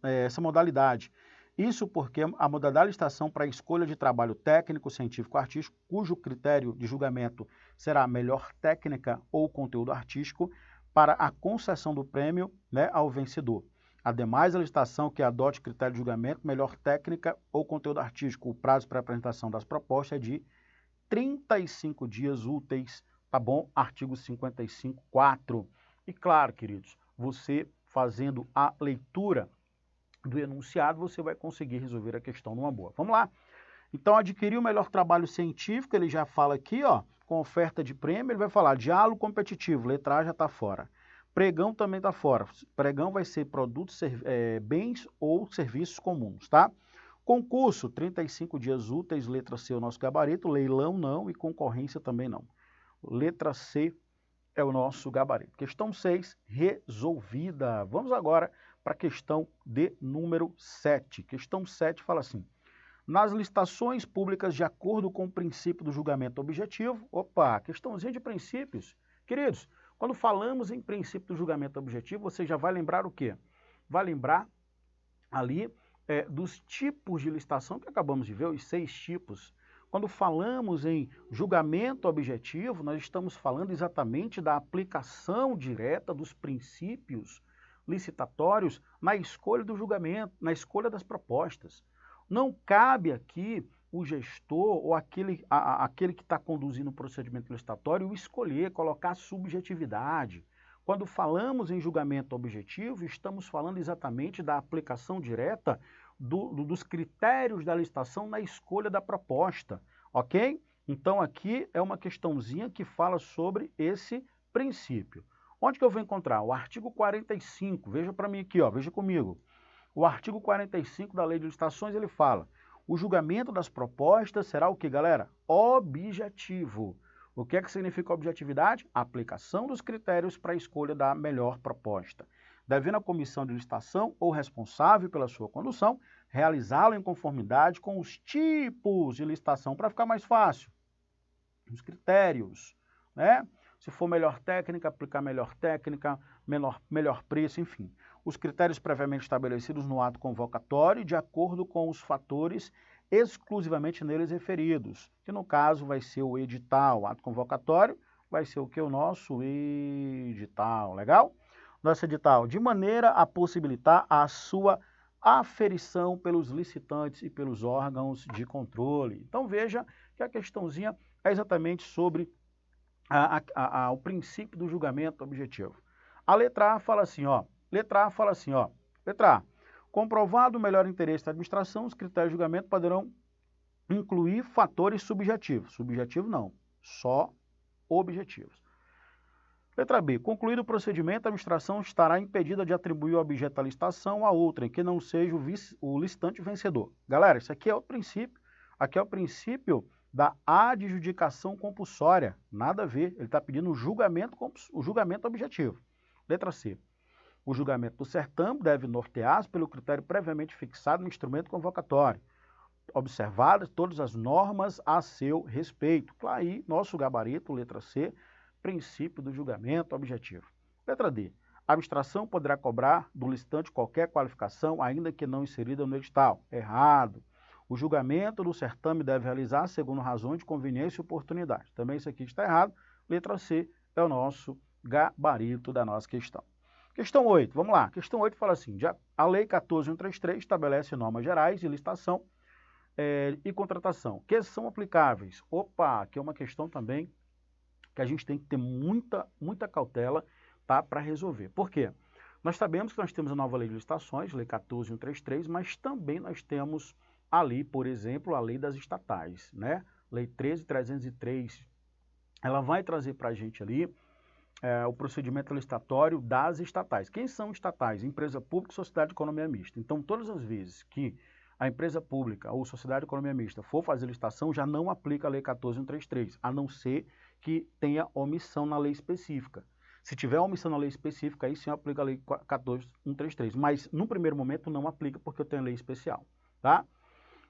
essa modalidade. Isso porque a modalidade de licitação para a escolha de trabalho técnico, científico, artístico, cujo critério de julgamento será melhor técnica ou conteúdo artístico, para a concessão do prêmio, né, ao vencedor. Ademais, a licitação que adote critério de julgamento, melhor técnica ou conteúdo artístico, o prazo para a apresentação das propostas é de 35 dias úteis, tá bom? Artigo 55.4. E claro, queridos, você fazendo a leitura do enunciado, você vai conseguir resolver a questão numa boa. Vamos lá. Então, adquirir o melhor trabalho científico, ele já fala aqui, ó, com oferta de prêmio, ele vai falar diálogo competitivo, letra A já está fora. Pregão também está fora. Pregão vai ser produtos, bens ou serviços comuns, tá? Concurso, 35 dias úteis, letra C é o nosso gabarito, leilão não e concorrência também não. Letra C é o nosso gabarito. Questão 6, resolvida. Vamos agora para a questão de número 7. Questão 7 fala assim, nas licitações públicas de acordo com o princípio do julgamento objetivo, opa, questãozinha de princípios. Queridos, quando falamos em princípio do julgamento objetivo, você já vai lembrar o quê? Vai lembrar ali dos tipos de licitação que acabamos de ver, os 6 tipos. Quando falamos em julgamento objetivo, nós estamos falando exatamente da aplicação direta dos princípios licitatórios na escolha do julgamento, na escolha das propostas. Não cabe aqui o gestor ou aquele que está conduzindo o procedimento licitatório escolher, colocar subjetividade. Quando falamos em julgamento objetivo, estamos falando exatamente da aplicação direta dos critérios da licitação na escolha da proposta, ok? Então aqui é uma questãozinha que fala sobre esse princípio. Onde que eu vou encontrar? O artigo 45, veja para mim aqui, ó, veja comigo. O artigo 45 da Lei de Licitações, ele fala: o julgamento das propostas será o que, galera? Objetivo. O que é que significa objetividade? A aplicação dos critérios para a escolha da melhor proposta. Devendo a comissão de licitação ou responsável pela sua condução realizá-lo em conformidade com os tipos de licitação, para ficar mais fácil. Os critérios, né? Se for melhor técnica, aplicar melhor técnica, melhor preço, enfim. Os critérios previamente estabelecidos no ato convocatório, de acordo com os fatores exclusivamente neles referidos, que no caso vai ser o edital. O ato convocatório vai ser o que? O nosso edital, legal? Nosso edital, de maneira a possibilitar a sua aferição pelos licitantes e pelos órgãos de controle. Então veja que a questãozinha é exatamente sobre o princípio do julgamento objetivo. A letra A fala assim, ó. Letra A. Comprovado o melhor interesse da administração, os critérios de julgamento poderão incluir fatores subjetivos. Subjetivo não, só objetivos. Letra B. Concluído o procedimento, a administração estará impedida de atribuir o objeto da licitação a outra, em que não seja o licitante vencedor. Galera, isso aqui é o princípio. Aqui é o princípio da adjudicação compulsória. Nada a ver. Ele está pedindo o julgamento objetivo. Letra C. O julgamento do certame deve nortear-se pelo critério previamente fixado no instrumento convocatório, observadas todas as normas a seu respeito. Aí, nosso gabarito, letra C, princípio do julgamento objetivo. Letra D. A administração poderá cobrar do licitante qualquer qualificação, ainda que não inserida no edital. Errado. O julgamento do certame deve realizar segundo razões de conveniência e oportunidade. Também isso aqui está errado. Letra C é o nosso gabarito da nossa questão. Questão 8, vamos lá. Questão 8 fala assim: a Lei 14.133 estabelece normas gerais de licitação e contratação, que são aplicáveis. Opa, aqui é uma questão também que a gente tem que ter muita cautela, tá, para resolver. Por quê? Nós sabemos que nós temos a nova Lei de Licitações, Lei 14.133, mas também nós temos ali, por exemplo, a Lei das Estatais, né? Lei 13.303, ela vai trazer para a gente ali o procedimento licitatório das estatais. Quem são estatais? Empresa pública e sociedade de economia mista. Então, todas as vezes que a empresa pública ou sociedade de economia mista for fazer licitação, já não aplica a Lei 14.133, a não ser que tenha omissão na lei específica. Se tiver omissão na lei específica, aí sim aplica a Lei 14.133, mas no primeiro momento não aplica porque eu tenho lei especial, tá?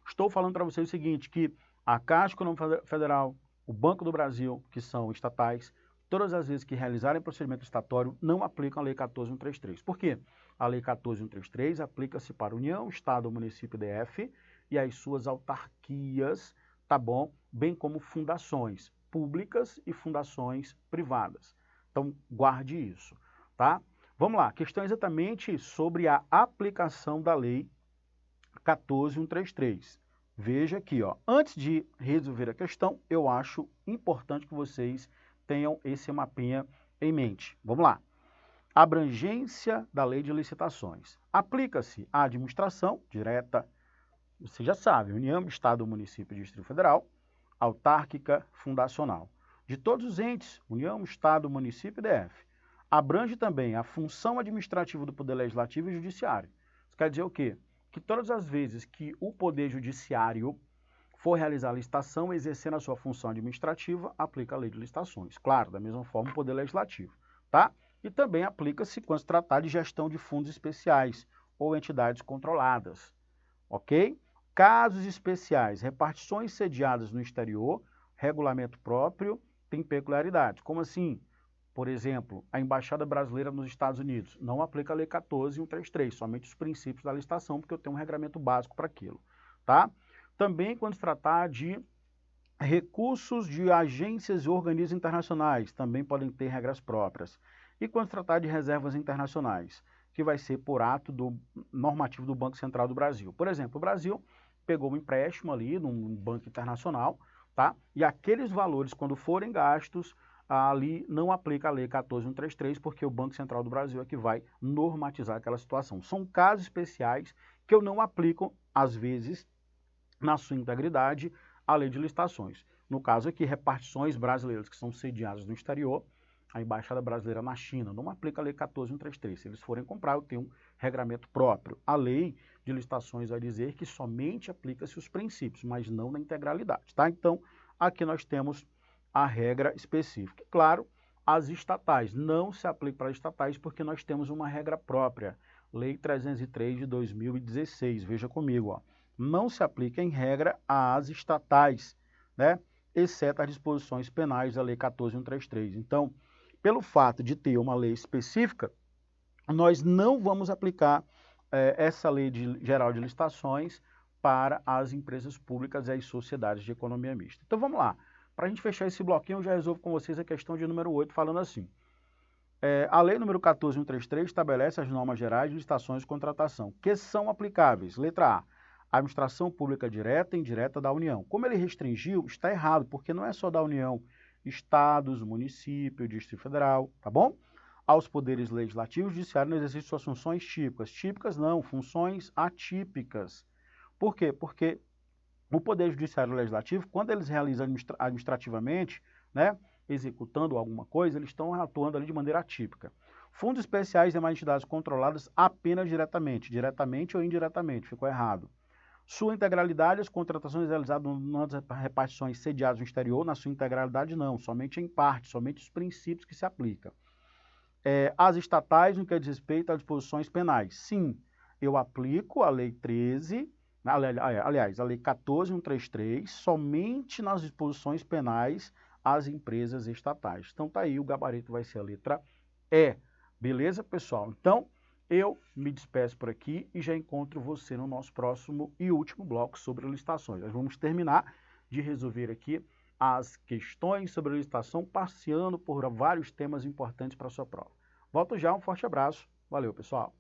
Estou falando para vocês o seguinte, que a Caixa Econômica Federal, o Banco do Brasil, que são estatais, todas as vezes que realizarem procedimento licitatório, não aplicam a Lei 14.133. Por quê? A Lei 14.133 aplica-se para União, Estado, Município e DF e as suas autarquias, tá bom? Bem como fundações públicas e fundações privadas. Então, guarde isso, tá? Vamos lá, questão exatamente sobre a aplicação da Lei 14.133. Veja aqui, ó. Antes de resolver a questão, eu acho importante que vocês tenham esse mapinha em mente. Vamos lá. Abrangência da Lei de Licitações. Aplica-se à administração direta, você já sabe, União, Estado, Município e Distrito Federal, autárquica, fundacional. De todos os entes, União, Estado, Município e DF. Abrange também a função administrativa do Poder Legislativo e Judiciário. Isso quer dizer o quê? Que todas as vezes que o Poder Judiciário for realizar a licitação, exercendo a sua função administrativa, aplica a Lei de Licitações. Claro, da mesma forma o Poder Legislativo, tá? E também aplica-se quando se tratar de gestão de fundos especiais ou entidades controladas, ok? Casos especiais, repartições sediadas no exterior, regulamento próprio, tem peculiaridades. Como assim? Por exemplo, a Embaixada Brasileira nos Estados Unidos não aplica a Lei 14.133, somente os princípios da licitação, porque eu tenho um regramento básico para aquilo, tá? Também quando se tratar de Recursos de agências e organismos internacionais também podem ter regras próprias. E quando tratar de reservas internacionais, que vai ser por ato normativo do Banco Central do Brasil. Por exemplo, o Brasil pegou um empréstimo ali num banco internacional, tá? E aqueles valores, quando forem gastos, ali não aplica a Lei 14.133, porque o Banco Central do Brasil é que vai normatizar aquela situação. São casos especiais que eu não aplico, às vezes, na sua integridade, a Lei de Licitações. No caso aqui, repartições brasileiras que são sediadas no exterior, a Embaixada Brasileira na China não aplica a Lei 14.133. Se eles forem comprar, eu tenho um regramento próprio. A Lei de Licitações vai dizer que somente aplica-se os princípios, mas não na integralidade, tá? Então, aqui nós temos a regra específica. Claro, as estatais não se aplicam para as estatais porque nós temos uma regra própria, Lei 303 de 2016, veja comigo, ó. Não se aplica em regra às estatais, né? Exceto as disposições penais da Lei 14.133. Então, pelo fato de ter uma lei específica, nós não vamos aplicar essa Lei Geral de Licitações para as empresas públicas e as sociedades de economia mista. Então vamos lá. Para a gente fechar esse bloquinho, eu já resolvo com vocês a questão de número 8, falando assim. A Lei número 14.133 estabelece as normas gerais de licitações e contratação, que são aplicáveis. Letra A. Administração pública direta e indireta da União. Como ele restringiu, está errado, porque não é só da União, estados, município, Distrito Federal, tá bom? Aos poderes legislativos e judiciário no exercício de suas funções típicas. Típicas não, funções atípicas. Por quê? Porque o Poder Judiciário e Legislativo, quando eles realizam administrativamente, né, executando alguma coisa, eles estão atuando ali de maneira atípica. Fundos especiais e demais entidades controladas apenas diretamente ou indiretamente, ficou errado. Sua integralidade, as contratações realizadas nas repartições sediadas no exterior, na sua integralidade não, somente em parte, somente os princípios que se aplicam. As estatais, no que diz respeito às disposições penais. Sim, eu aplico a Lei 13, aliás, a Lei 14.133, somente nas disposições penais às empresas estatais. Então tá aí, o gabarito vai ser a letra E. Beleza, pessoal? Então, eu me despeço por aqui e já encontro você no nosso próximo e último bloco sobre licitações. Nós vamos terminar de resolver aqui as questões sobre licitação, passeando por vários temas importantes para a sua prova. Volto já, um forte abraço. Valeu, pessoal.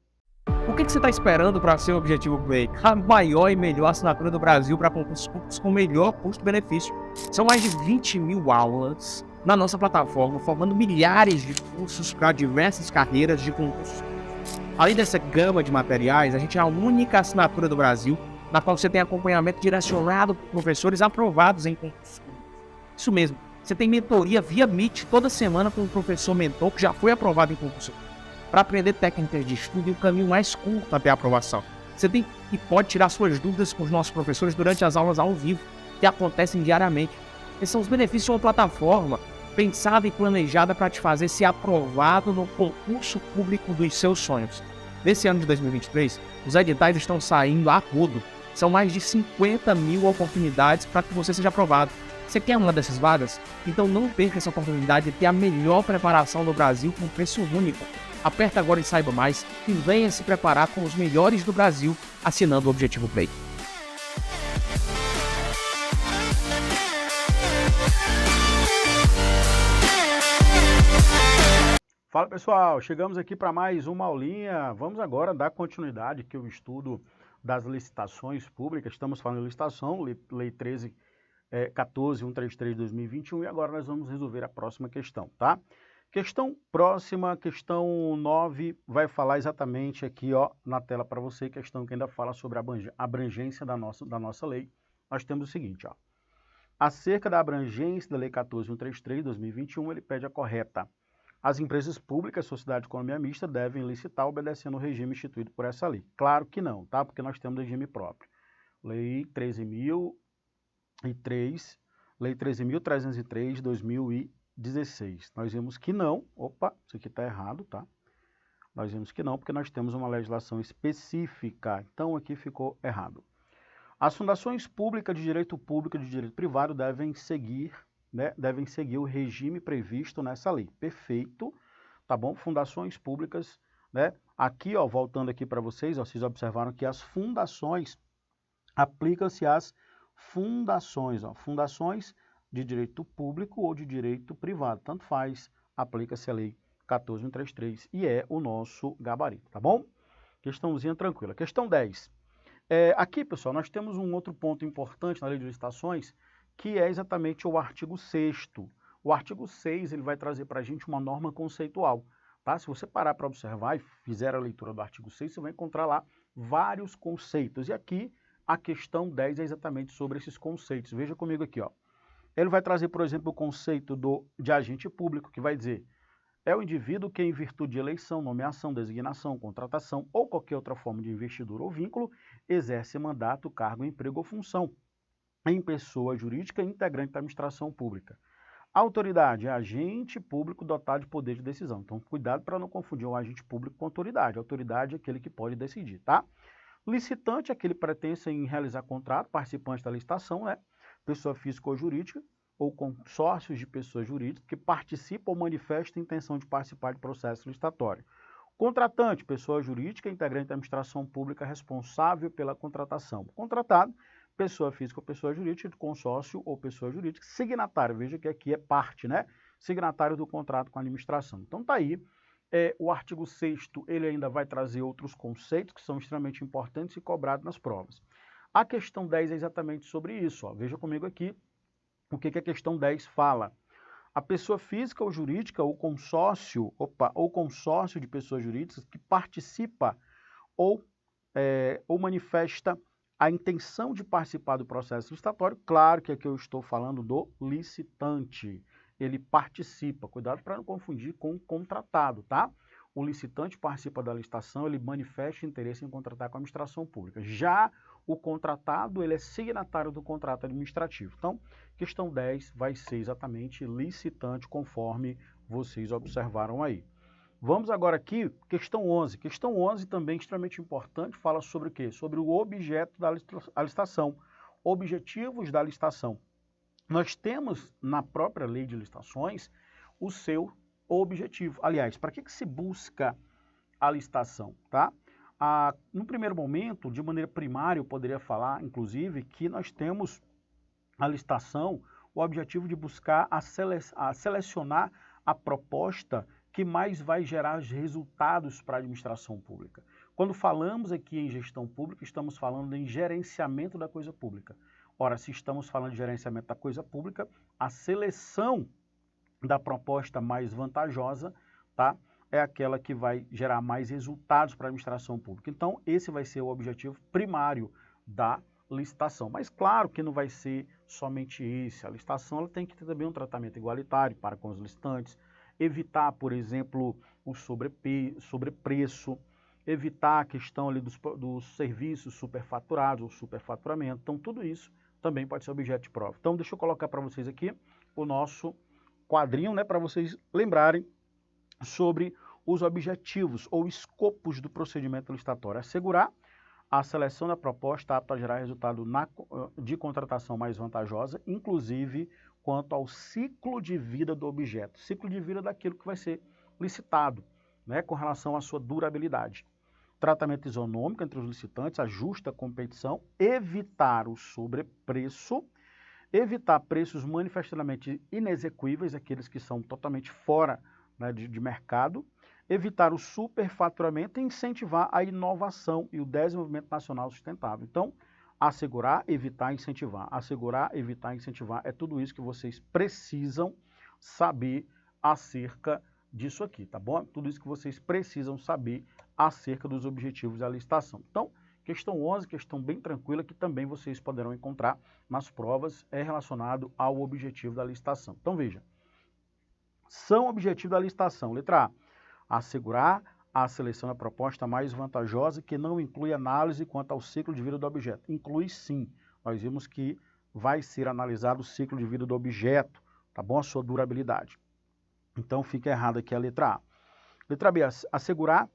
O que você está esperando para ser o Objetivo Play? A maior e melhor assinatura do Brasil para concursos públicos com melhor custo-benefício. São mais de 20.000 aulas na nossa plataforma, formando milhares de cursos para diversas carreiras de concursos. Além dessa gama de materiais, a gente é a única assinatura do Brasil na qual você tem acompanhamento direcionado por professores aprovados em concursos públicos. Isso mesmo, você tem mentoria via Meet toda semana com um professor mentor que já foi aprovado em concurso público, para aprender técnicas de estudo e o caminho mais curto até a aprovação. Você tem e pode tirar suas dúvidas com os nossos professores durante as aulas ao vivo, que acontecem diariamente. Esses são os benefícios de uma plataforma pensada e planejada para te fazer ser aprovado no concurso público dos seus sonhos. Nesse ano de 2023, os editais estão saindo a rodo. São mais de 50.000 oportunidades para que você seja aprovado. Você quer uma dessas vagas? Então não perca essa oportunidade de ter a melhor preparação do Brasil com preço único. Aperta agora e saiba mais e venha se preparar com os melhores do Brasil assinando o Objetivo Play. Fala pessoal, chegamos aqui para mais uma aulinha. Vamos agora dar continuidade aqui ao estudo das licitações públicas. Estamos falando de licitação, Lei 14.133 de 2021 e agora nós vamos resolver a próxima questão, tá? Questão próxima, questão 9, vai falar exatamente aqui ó, na tela para você, questão que ainda fala sobre a abrangência da nossa lei. Nós temos o seguinte, ó. Acerca da abrangência da Lei 14.133 de 2021, ele pede a correta. As empresas públicas, sociedade de economia mista, devem licitar obedecendo o regime instituído por essa lei. Claro que não, tá? Porque nós temos regime próprio. Lei 13.303 de 2016. Nós vimos que não. Opa, isso aqui está errado, tá? Nós vimos que não, porque nós temos uma legislação específica. Então, aqui ficou errado. As fundações públicas de direito público e de direito privado devem seguir o regime previsto nessa lei. Perfeito, tá bom? Fundações públicas, né? Aqui, ó, voltando aqui para vocês, ó, vocês observaram que as fundações, aplicam-se às fundações, ó, fundações de direito público ou de direito privado. Tanto faz, aplica-se a lei 14.133 e é o nosso gabarito, tá bom? Questãozinha tranquila. Questão 10. Aqui, pessoal, nós temos um outro ponto importante na lei de licitações, que é exatamente o artigo 6º. O artigo 6 ele vai trazer para a gente uma norma conceitual. Tá? Se você parar para observar e fizer a leitura do artigo 6, você vai encontrar lá vários conceitos. E aqui a questão 10 é exatamente sobre esses conceitos. Veja comigo aqui, ó. Ele vai trazer, por exemplo, o conceito de agente público, que vai dizer: é o indivíduo que, em virtude de eleição, nomeação, designação, contratação ou qualquer outra forma de investidura ou vínculo, exerce mandato, cargo, emprego ou função em pessoa jurídica integrante da administração pública. A autoridade é agente público dotado de poder de decisão. Então, cuidado para não confundir o agente público com autoridade. A autoridade é aquele que pode decidir, tá? Licitante é aquele que pretende em realizar contrato, participante da licitação, né? Pessoa física ou jurídica, ou consórcios de pessoas jurídicas que participam ou manifestam a intenção de participar de processo licitatório. Contratante, pessoa jurídica, integrante da administração pública responsável pela contratação. Contratado, pessoa física ou pessoa jurídica, consórcio ou pessoa jurídica, signatário, veja que aqui é parte, né? Signatário do contrato com a administração. Então tá aí, o artigo 6º, ele ainda vai trazer outros conceitos que são extremamente importantes e cobrados nas provas. A questão 10 é exatamente sobre isso, ó. Veja comigo aqui o que a questão 10 fala. A pessoa física ou jurídica, ou consórcio de pessoas jurídicas que participa ou manifesta a intenção de participar do processo licitatório, claro que aqui eu estou falando do licitante, ele participa, cuidado para não confundir com o contratado, tá? O licitante participa da licitação, ele manifesta interesse em contratar com a administração pública. Já o contratado, ele é signatário do contrato administrativo. Então, questão 10 vai ser exatamente licitante, conforme vocês observaram aí. Vamos agora aqui, questão 11. Questão 11 também extremamente importante, fala sobre o quê? Sobre o objeto da licitação, objetivos da licitação. Nós temos na própria lei de licitações o seu objetivo. Aliás, para que se busca a licitação, tá? No primeiro momento, de maneira primária, eu poderia falar, inclusive, que nós temos a licitação, o objetivo de buscar selecionar a proposta que mais vai gerar resultados para a administração pública. Quando falamos aqui em gestão pública, estamos falando em gerenciamento da coisa pública. Ora, se estamos falando de gerenciamento da coisa pública, a seleção da proposta mais vantajosa, tá? É aquela que vai gerar mais resultados para a administração pública. Então, esse vai ser o objetivo primário da licitação. Mas claro que não vai ser somente isso. A licitação ela tem que ter também um tratamento igualitário para com os licitantes, evitar, por exemplo, o sobrepreço, evitar a questão ali dos serviços superfaturados, o superfaturamento. Então, tudo isso também pode ser objeto de prova. Então, deixa eu colocar para vocês aqui o nosso quadrinho, né, para vocês lembrarem sobre os objetivos ou escopos do procedimento licitatório. Assegurar a seleção da proposta apta a gerar resultado de contratação mais vantajosa, inclusive quanto ao ciclo de vida do objeto, ciclo de vida daquilo que vai ser licitado, né, com relação à sua durabilidade. Tratamento isonômico entre os licitantes, a justa competição, evitar o sobrepreço, evitar preços manifestamente inexequíveis, aqueles que são totalmente fora, né, de mercado, evitar o superfaturamento e incentivar a inovação e o desenvolvimento nacional sustentável. Então, assegurar, evitar, incentivar. Assegurar, evitar, incentivar. É tudo isso que vocês precisam saber acerca disso aqui, tá bom? Tudo isso que vocês precisam saber acerca dos objetivos da licitação. Então, questão 11, questão bem tranquila, que também vocês poderão encontrar nas provas, é relacionado ao objetivo da licitação. Então, veja. São objetivos da licitação. Letra A. Assegurar a seleção da proposta mais vantajosa que não inclui análise quanto ao ciclo de vida do objeto. Inclui sim. Nós vimos que vai ser analisado o ciclo de vida do objeto, tá bom? A sua durabilidade. Então fica errado aqui a letra A. Letra B. Assegurar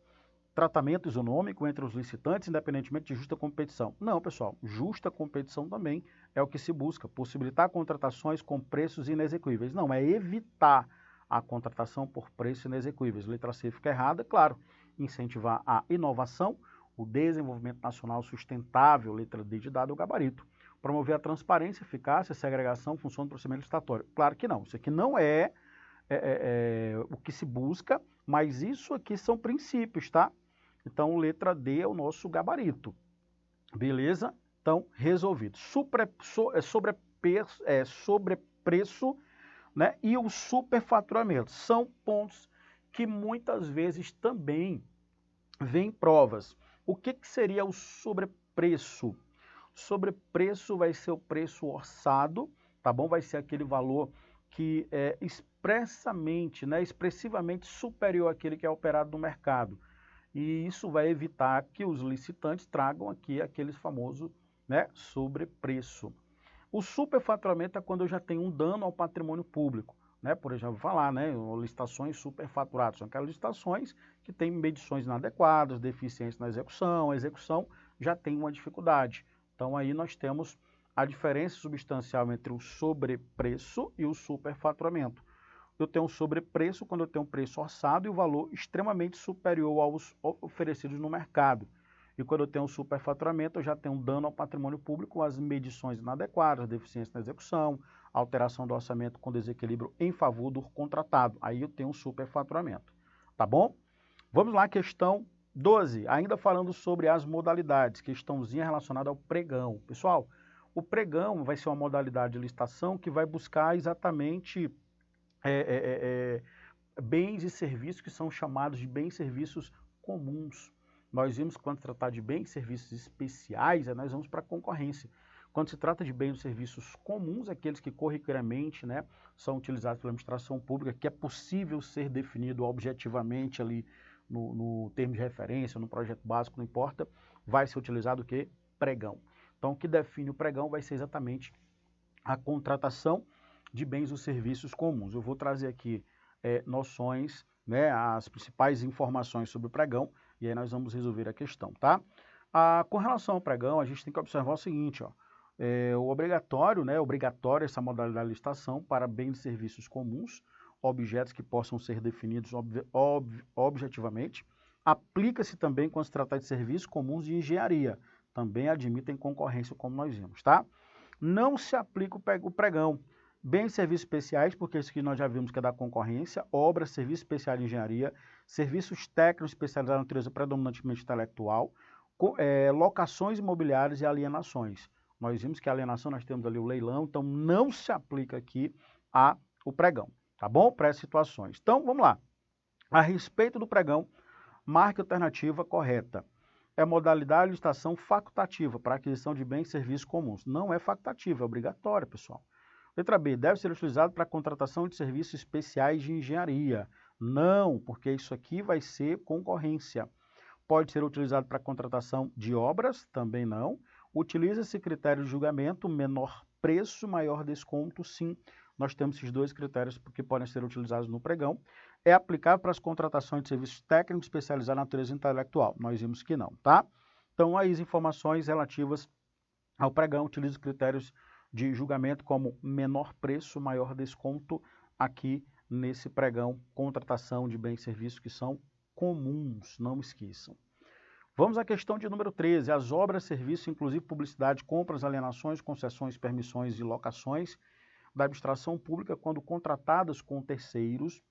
tratamento isonômico entre os licitantes, independentemente de justa competição. Não, pessoal. Justa competição também é o que se busca. Possibilitar contratações com preços inexequíveis. Não, é evitar a contratação por preços inexequíveis. Letra C fica errada, claro. Incentivar a inovação, o desenvolvimento nacional sustentável, letra D de dado, o gabarito. promover a transparência, eficácia, segregação, função do procedimento licitatório. Claro que não, isso aqui não é o que se busca, mas isso aqui são princípios, tá? Então, letra D é o nosso gabarito. Beleza? Então, resolvido. Sobrepreço, né? E o superfaturamento. São pontos que muitas vezes também vêm em provas. O que seria o sobrepreço? Sobrepreço vai ser o preço orçado, tá bom? Vai ser aquele valor que é expressivamente superior àquele que é operado no mercado. E isso vai evitar que os licitantes tragam aqui aquele famoso, né, sobrepreço. O superfaturamento é quando eu já tenho um dano ao patrimônio público, né? Por exemplo, vou falar, né, licitações superfaturadas, são aquelas licitações que têm medições inadequadas, deficiências na execução, a execução já tem uma dificuldade. Então aí nós temos a diferença substancial entre o sobrepreço e o superfaturamento. Eu tenho um sobrepreço quando eu tenho um preço orçado e o valor extremamente superior aos oferecidos no mercado. E quando eu tenho um superfaturamento, eu já tenho um dano ao patrimônio público, as medições inadequadas, deficiência na execução, alteração do orçamento com desequilíbrio em favor do contratado. Aí eu tenho um superfaturamento. Tá bom? Vamos lá, questão 12. Ainda falando sobre as modalidades, questãozinha relacionada ao pregão. Pessoal, o pregão vai ser uma modalidade de licitação que vai buscar exatamente bens e serviços que são chamados de bens e serviços comuns. Nós vimos que quando se tratar de bens e serviços especiais, nós vamos para a concorrência. Quando se trata de bens e serviços comuns, aqueles que corriqueiramente, né, são utilizados pela administração pública, que é possível ser definido objetivamente ali no termo de referência, no projeto básico, não importa, vai ser utilizado o quê? Pregão. Então, o que define o pregão vai ser exatamente a contratação de bens ou serviços comuns. Eu vou trazer aqui noções, né, as principais informações sobre o pregão, e aí nós vamos resolver a questão, tá? Com relação ao pregão, a gente tem que observar o seguinte, ó, o obrigatório, né, obrigatória essa modalidade de licitação para bens e serviços comuns, objetos que possam ser definidos objetivamente, aplica-se também quando se trata de serviços comuns de engenharia, também admitem concorrência, como nós vimos, tá? Não se aplica o pregão. Bens e serviços especiais, porque isso que nós já vimos que é da concorrência, obras, serviços especiais de engenharia, serviços técnicos especializados na natureza predominantemente intelectual, locações imobiliárias e alienações. Nós vimos que a alienação nós temos ali o leilão, então não se aplica aqui o pregão, tá bom? Para essas situações. Então, vamos lá. A respeito do pregão, marque a alternativa correta. É modalidade de licitação facultativa para aquisição de bens e serviços comuns. Não é facultativa, é obrigatória, pessoal. Letra B, deve ser utilizado para a contratação de serviços especiais de engenharia. Não, porque isso aqui vai ser concorrência. Pode ser utilizado para a contratação de obras? Também não. Utiliza-se critério de julgamento, menor preço, maior desconto? Sim. Nós temos esses dois critérios que podem ser utilizados no pregão. É aplicável para as contratações de serviços técnicos especializados na natureza intelectual? Nós vimos que não, tá? Então, aí as informações relativas ao pregão utilizam os critérios de julgamento como menor preço, maior desconto, aqui nesse pregão, contratação de bens e serviços que são comuns, não esqueçam. Vamos à questão de número 13, as obras, serviços, inclusive publicidade, compras, alienações, concessões, permissões e locações da administração pública, quando contratadas com terceiros,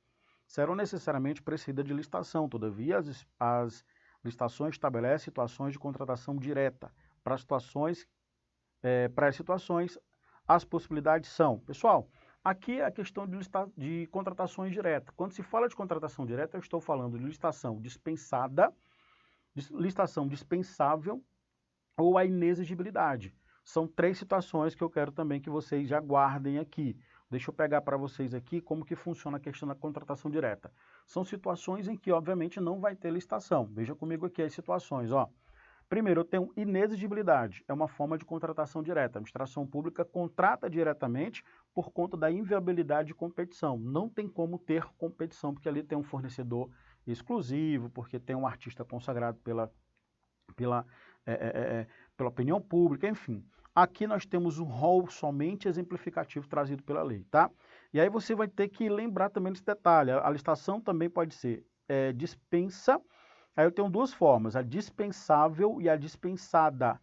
serão necessariamente precedidas de licitação. Todavia, as licitações estabelecem situações de contratação direta. Para as situações, as possibilidades são... Pessoal, aqui é a questão de contratações diretas. Quando se fala de contratação direta, eu estou falando de licitação dispensada, licitação dispensável ou a inexigibilidade. São três situações que eu quero também que vocês já guardem aqui. Deixa eu pegar para vocês aqui como que funciona a questão da contratação direta. São situações em que, obviamente, não vai ter licitação. Veja comigo aqui as situações, ó. Primeiro, eu tenho inexigibilidade, é uma forma de contratação direta. A administração pública contrata diretamente por conta da inviabilidade de competição. Não tem como ter competição, porque ali tem um fornecedor exclusivo, porque tem um artista consagrado pela opinião pública, enfim. Aqui nós temos um rol somente exemplificativo trazido pela lei, tá? E aí você vai ter que lembrar também desse detalhe. A licitação também pode ser dispensa. Aí eu tenho duas formas, a dispensável e a dispensada.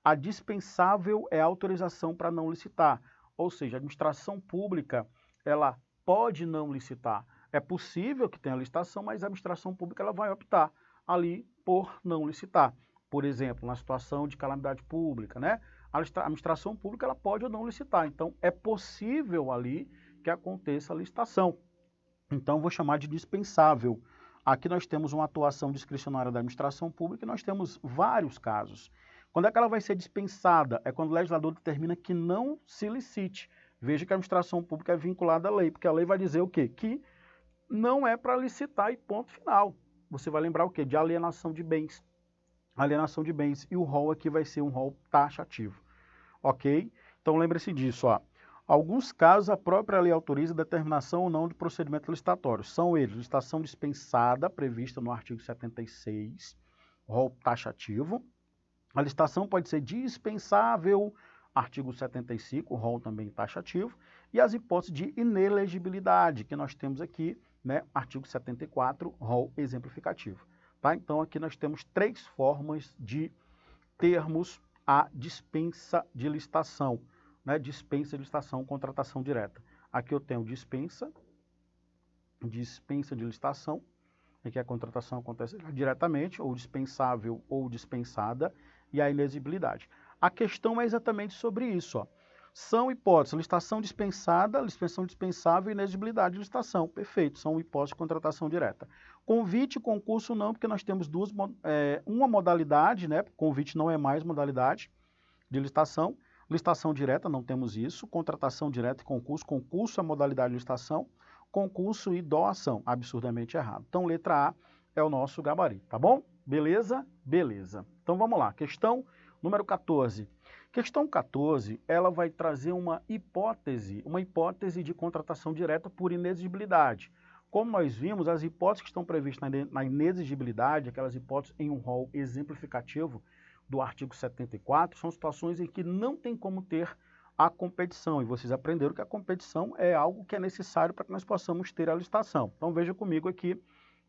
A dispensável é a autorização para não licitar, ou seja, a administração pública ela pode não licitar. É possível que tenha licitação, mas a administração pública ela vai optar ali por não licitar. Por exemplo, na situação de calamidade pública, né? A administração pública ela pode ou não licitar. Então, é possível ali que aconteça a licitação. Então, vou chamar de dispensável. Aqui nós temos uma atuação discricionária da administração pública e nós temos vários casos. Quando é que ela vai ser dispensada? É quando o legislador determina que não se licite. Veja que a administração pública é vinculada à lei, porque a lei vai dizer o quê? Que não é para licitar e ponto final. Você vai lembrar o quê? De alienação de bens. Alienação de bens. E o rol aqui vai ser um rol taxativo. Ok? Então lembre-se disso, ó. Alguns casos a própria lei autoriza a determinação ou não de procedimento licitatório. São eles: licitação dispensada, prevista no artigo 76, rol taxativo. A licitação pode ser dispensável, artigo 75, rol também taxativo. E as hipóteses de inelegibilidade, que nós temos aqui, né, artigo 74, rol exemplificativo. Tá? Então aqui nós temos 3 formas de termos a dispensa de licitação. Né? Dispensa de licitação, contratação direta. Aqui eu tenho dispensa de licitação, em que a contratação acontece diretamente, ou dispensável ou dispensada, e a inexigibilidade. A questão é exatamente sobre isso. Ó. São hipóteses: licitação dispensada, licitação dispensável e inexigibilidade de licitação. Perfeito, são hipóteses de contratação direta. Convite e concurso não, porque nós temos uma modalidade, né? Convite não é mais modalidade de licitação. Licitação direta, não temos isso. Contratação direta e concurso. Concurso é modalidade de licitação. Concurso e doação, absurdamente errado. Então, letra A é o nosso gabarito, tá bom? Beleza? Beleza. Então, vamos lá. Questão número 14. Questão 14, ela vai trazer uma hipótese de contratação direta por inexigibilidade. Como nós vimos, as hipóteses que estão previstas na inexigibilidade, aquelas hipóteses em um rol exemplificativo do artigo 74, são situações em que não tem como ter a competição. E vocês aprenderam que a competição é algo que é necessário para que nós possamos ter a licitação. Então veja comigo aqui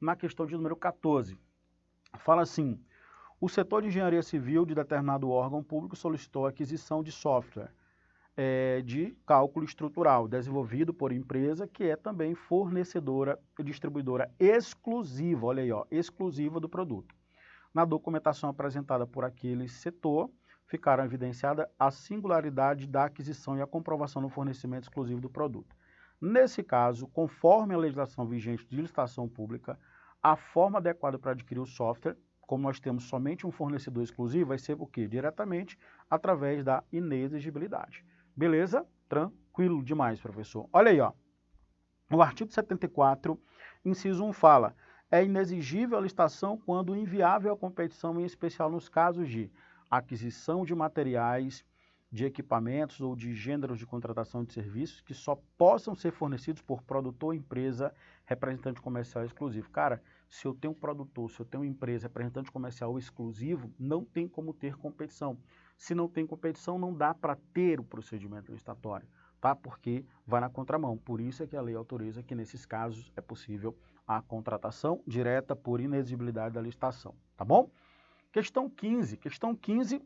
na questão de número 14. Fala assim: o setor de engenharia civil de determinado órgão público solicitou a aquisição de software de cálculo estrutural, desenvolvido por empresa que é também fornecedora e distribuidora exclusiva, olha aí, ó, exclusiva do produto. Na documentação apresentada por aquele setor, ficaram evidenciada a singularidade da aquisição e a comprovação no fornecimento exclusivo do produto. Nesse caso, conforme a legislação vigente de licitação pública, a forma adequada para adquirir o software, como nós temos somente um fornecedor exclusivo, vai ser o quê? Diretamente através da inexigibilidade. Beleza? Tranquilo demais, professor. Olha aí, ó. O artigo 74, inciso 1 fala: é inexigível a licitação quando inviável a competição, em especial nos casos de aquisição de materiais, de equipamentos ou de gêneros de contratação de serviços que só possam ser fornecidos por produtor, empresa, representante comercial exclusivo. Cara, se eu tenho um produtor, se eu tenho uma empresa, representante comercial exclusivo, não tem como ter competição. Se não tem competição, não dá para ter o procedimento licitatório, tá? Porque vai na contramão. Por isso é que a lei autoriza que nesses casos é possível a contratação direta por inexigibilidade da licitação, tá bom? Questão 15. Questão 15,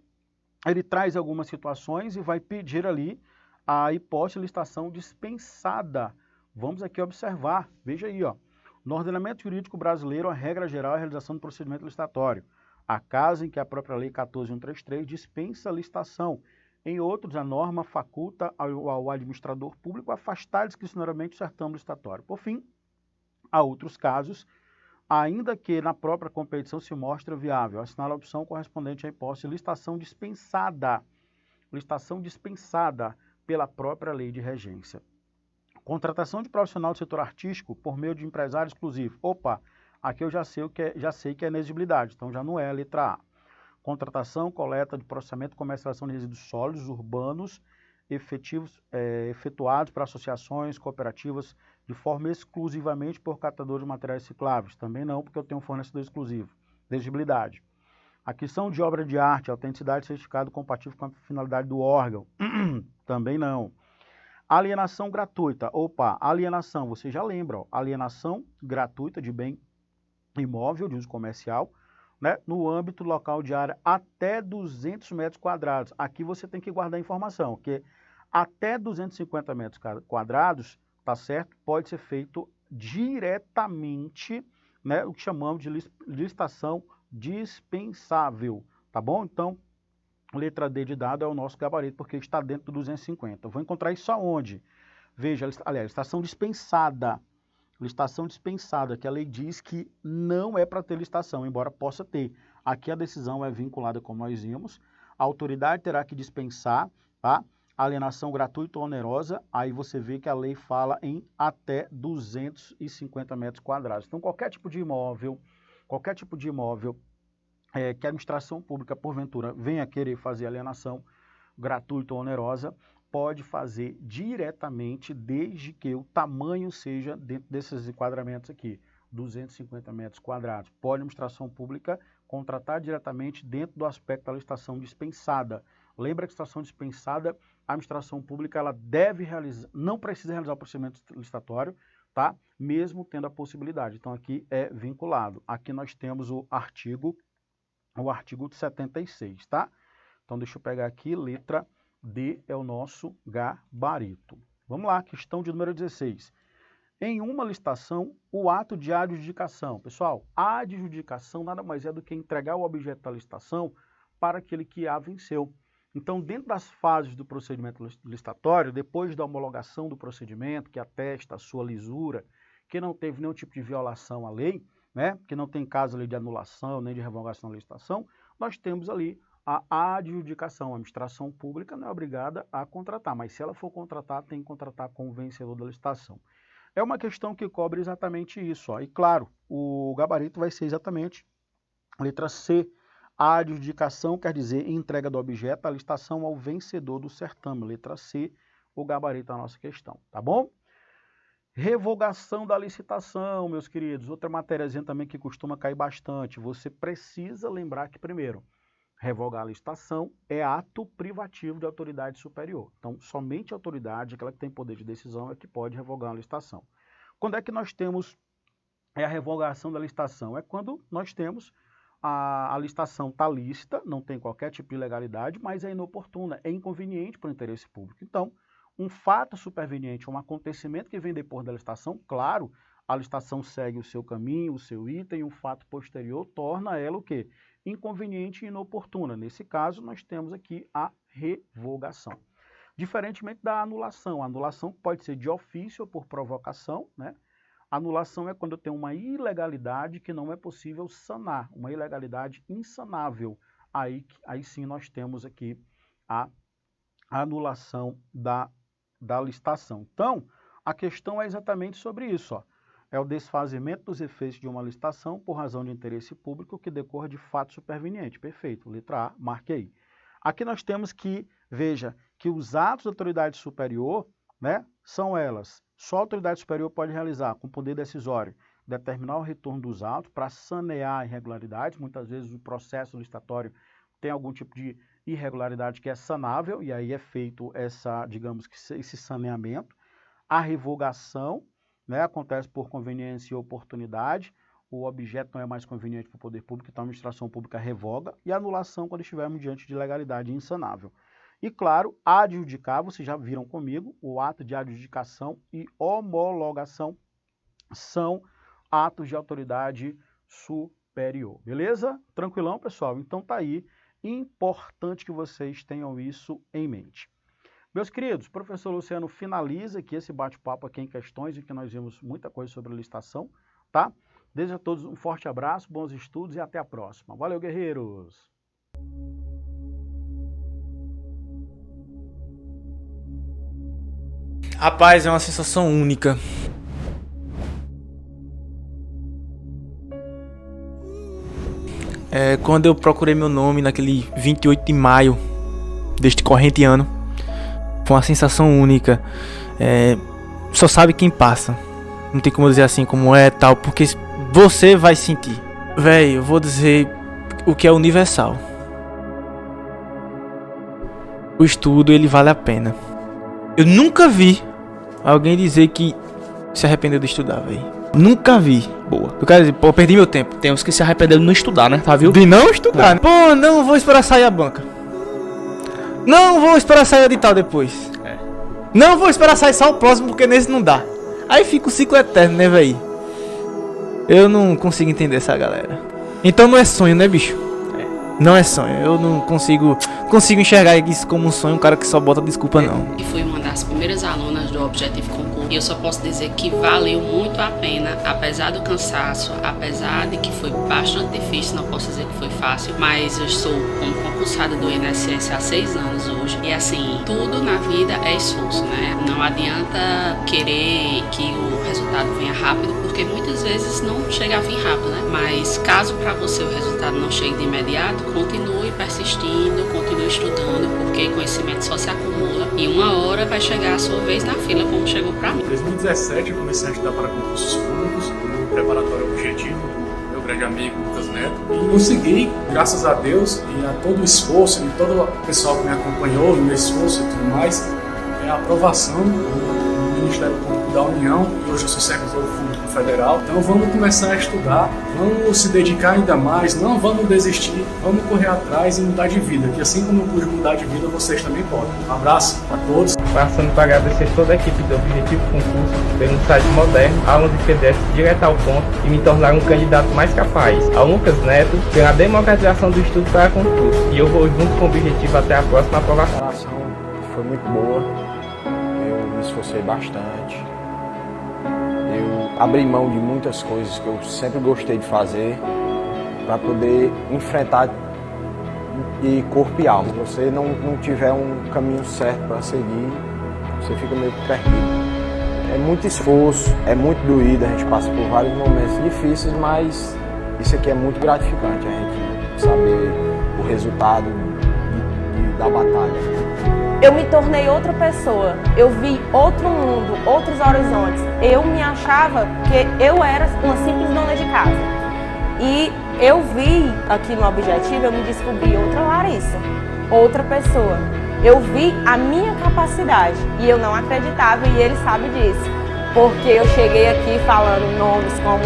ele traz algumas situações e vai pedir ali a hipótese de licitação dispensada. Vamos aqui observar, veja aí, ó. No ordenamento jurídico brasileiro, a regra geral é a realização do procedimento licitatório. Há casos em que a própria Lei 14.133 dispensa a licitação. Em outros, a norma faculta ao administrador público afastar discricionariamente o certame licitatório. Por fim, há outros casos, ainda que na própria competição se mostre viável, assinala a opção correspondente à hipótese de licitação dispensada pela própria lei de regência. Contratação de profissional do setor artístico por meio de empresário exclusivo. Opa, aqui eu já sei que é inexigibilidade, então já não é a letra A. Contratação, coleta de processamento e comercialização de resíduos sólidos urbanos efetuados por associações cooperativas de forma exclusivamente por catadores de materiais recicláveis. Também não, porque eu tenho um fornecedor exclusivo. Inexigibilidade. Aquisição de obra de arte, autenticidade e certificado compatível com a finalidade do órgão. Também não. Alienação gratuita. Opa, alienação, você já lembra, ó, alienação gratuita de bem imóvel de uso comercial né, no âmbito local de área até 200 metros quadrados. Aqui você tem que guardar a informação, que até 250 metros quadrados, tá certo? Pode ser feito diretamente, né, o que chamamos de licitação dispensável, tá bom? Então, letra D de dado é o nosso gabarito, porque está dentro do 250. Eu vou encontrar isso aonde? Veja, aliás, licitação dispensada. Licitação dispensada, que a lei diz que não é para ter licitação, embora possa ter. Aqui a decisão é vinculada, como nós vimos. A autoridade terá que dispensar, tá? Alienação gratuita ou onerosa, aí você vê que a lei fala em até 250 metros quadrados. Então, qualquer tipo de imóvel que a administração pública, porventura, venha querer fazer alienação gratuita ou onerosa, pode fazer diretamente, desde que o tamanho seja dentro desses enquadramentos aqui, 250 metros quadrados. Pode a administração pública contratar diretamente dentro do aspecto da licitação dispensada. Lembra que a licitação dispensada, a administração pública ela deve realizar, não precisa realizar o procedimento licitatório, tá? Mesmo tendo a possibilidade. Então aqui é vinculado. Aqui nós temos o artigo 76, tá? Então deixa eu pegar aqui, letra D é o nosso gabarito. Vamos lá, questão de número 16. Em uma licitação, o ato de adjudicação. Pessoal, a adjudicação nada mais é do que entregar o objeto da licitação para aquele que a venceu. Então, dentro das fases do procedimento licitatório, depois da homologação do procedimento, que atesta a sua lisura, que não teve nenhum tipo de violação à lei, né, que não tem caso ali de anulação nem de revogação da licitação, nós temos ali a adjudicação. A administração pública não é obrigada a contratar, mas se ela for contratar, tem que contratar com o vencedor da licitação. É uma questão que cobre exatamente isso, ó. E claro, o gabarito vai ser exatamente letra C. A adjudicação quer dizer entrega do objeto à licitação ao vencedor do certame. Letra C, o gabarito da nossa questão, tá bom? Revogação da licitação, meus queridos. Outra matériazinha também que costuma cair bastante. Você precisa lembrar que, primeiro, revogar a licitação é ato privativo de autoridade superior. Então, somente a autoridade, aquela que tem poder de decisão, é que pode revogar a licitação. Quando é que nós temos a revogação da licitação? É quando nós temos a licitação está lícita, não tem qualquer tipo de ilegalidade, mas é inoportuna, é inconveniente para o interesse público. Então, um fato superveniente, um acontecimento que vem depois da licitação, claro, a licitação segue o seu caminho, o seu item, um fato posterior torna ela o quê? Inconveniente e inoportuna. Nesse caso, nós temos aqui a revogação. Diferentemente da anulação. A anulação pode ser de ofício ou por provocação, né? Anulação é quando eu tenho uma ilegalidade que não é possível sanar, uma ilegalidade insanável. Aí sim nós temos aqui a anulação da licitação. Então, a questão é exatamente sobre isso, ó. É o desfazimento dos efeitos de uma licitação por razão de interesse público que decorra de fato superveniente. Perfeito, letra A, marque aí. Aqui nós temos que, veja, que os atos da autoridade superior, né, são elas. Só a autoridade superior pode realizar, com poder decisório, determinar o retorno dos autos para sanear irregularidades. Muitas vezes o processo licitatório tem algum tipo de irregularidade que é sanável, e aí é feito esse saneamento. A revogação, né, acontece por conveniência e oportunidade. O objeto não é mais conveniente para o poder público, então a administração pública revoga. E a anulação quando estivermos diante de legalidade insanável. E claro, adjudicar, vocês já viram comigo, o ato de adjudicação e homologação são atos de autoridade superior. Beleza? Tranquilão, pessoal? Então tá aí. Importante que vocês tenham isso em mente. Meus queridos, o professor Luciano finaliza aqui esse bate-papo aqui em questões, em que nós vimos muita coisa sobre a licitação, tá? Desejo a todos um forte abraço, bons estudos e até a próxima. Valeu, guerreiros! Rapaz, é uma sensação única. Quando eu procurei meu nome naquele 28 de maio deste corrente ano, foi uma sensação única. Só sabe quem passa. Não tem como dizer assim como é tal, porque você vai sentir. Véi, eu vou dizer o que é universal. O estudo, ele vale a pena. Eu nunca vi alguém dizer que se arrependeu de estudar, véi. Nunca vi. Boa. Eu quero dizer, pô, eu perdi meu tempo. Tem uns que se arrependeram de não estudar, né? Tá, viu? De não estudar. Pô, não vou esperar sair a banca. Não vou esperar sair o edital depois. Não vou esperar sair só o próximo, porque nesse não dá. Aí fica o ciclo eterno, né, véi? Eu não consigo entender essa galera. Então não é sonho, né, bicho? Não é sonho. Eu não consigo enxergar isso como um sonho, um cara que só bota desculpa, não. E fui uma das primeiras alunas do Objetivo Concurso. E eu só posso dizer que valeu muito a pena, apesar do cansaço, apesar de que foi bastante difícil, não posso dizer que foi fácil, mas eu estou como concursada do INSS há 6 anos hoje. E assim, tudo na vida é esforço, né? Não adianta querer que o resultado venha rápido, porque muitas vezes não chega a vir rápido, né? Mas caso para você o resultado não chegue de imediato, continue persistindo, continue estudando, porque conhecimento só se acumula e uma hora vai chegar a sua vez na fila, como chegou para mim. Em 2017 eu comecei a estudar para concursos públicos no preparatório Objetivo, meu grande amigo Lucas Neto, e consegui, graças a Deus e a todo o esforço de todo o pessoal que me acompanhou, o meu esforço e tudo mais, a aprovação do Ministério Público da União, e hoje eu sou servidor público federal. Então vamos começar a estudar, vamos se dedicar ainda mais, não vamos desistir, vamos correr atrás e mudar de vida, que assim como eu pude mudar de vida, vocês também podem. Um abraço a todos. Passando para agradecer toda a equipe do Objetivo Concurso pelo site moderno, aulas de PDF direto ao ponto e me tornar um candidato mais capaz. Ao Lucas Neto pela democratização do estudo para concurso. E eu vou junto com o Objetivo até a próxima aprovação. A preparação foi muito boa, eu me esforcei bastante. Eu abri mão de muitas coisas que eu sempre gostei de fazer para poder enfrentar de corpo e alma. Se você não tiver um caminho certo para seguir, você fica meio perdido. É muito esforço, é muito doído, a gente passa por vários momentos difíceis, mas isso aqui é muito gratificante, a gente saber o resultado da batalha. Eu me tornei outra pessoa, eu vi outro mundo, outros horizontes. Eu me achava que eu era uma simples dona de casa. E eu vi aqui no Objetivo, eu me descobri outra Larissa, outra pessoa. Eu vi a minha capacidade e eu não acreditava, e ele sabe disso. Porque eu cheguei aqui falando nomes como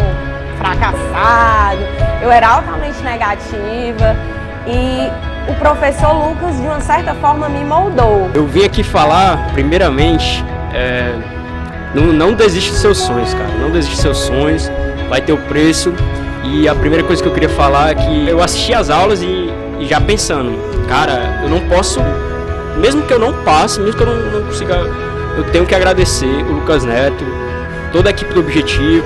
fracassado, eu era altamente negativa e o professor Lucas, de uma certa forma, me moldou. Eu vim aqui falar, primeiramente, não desiste dos seus sonhos, cara. Não desiste dos seus sonhos, vai ter o preço. E a primeira coisa que eu queria falar é que eu assisti às aulas e já pensando, cara, eu não posso, mesmo que eu não passe, mesmo que eu não consiga, eu tenho que agradecer o Lucas Neto, toda a equipe do Objetivo,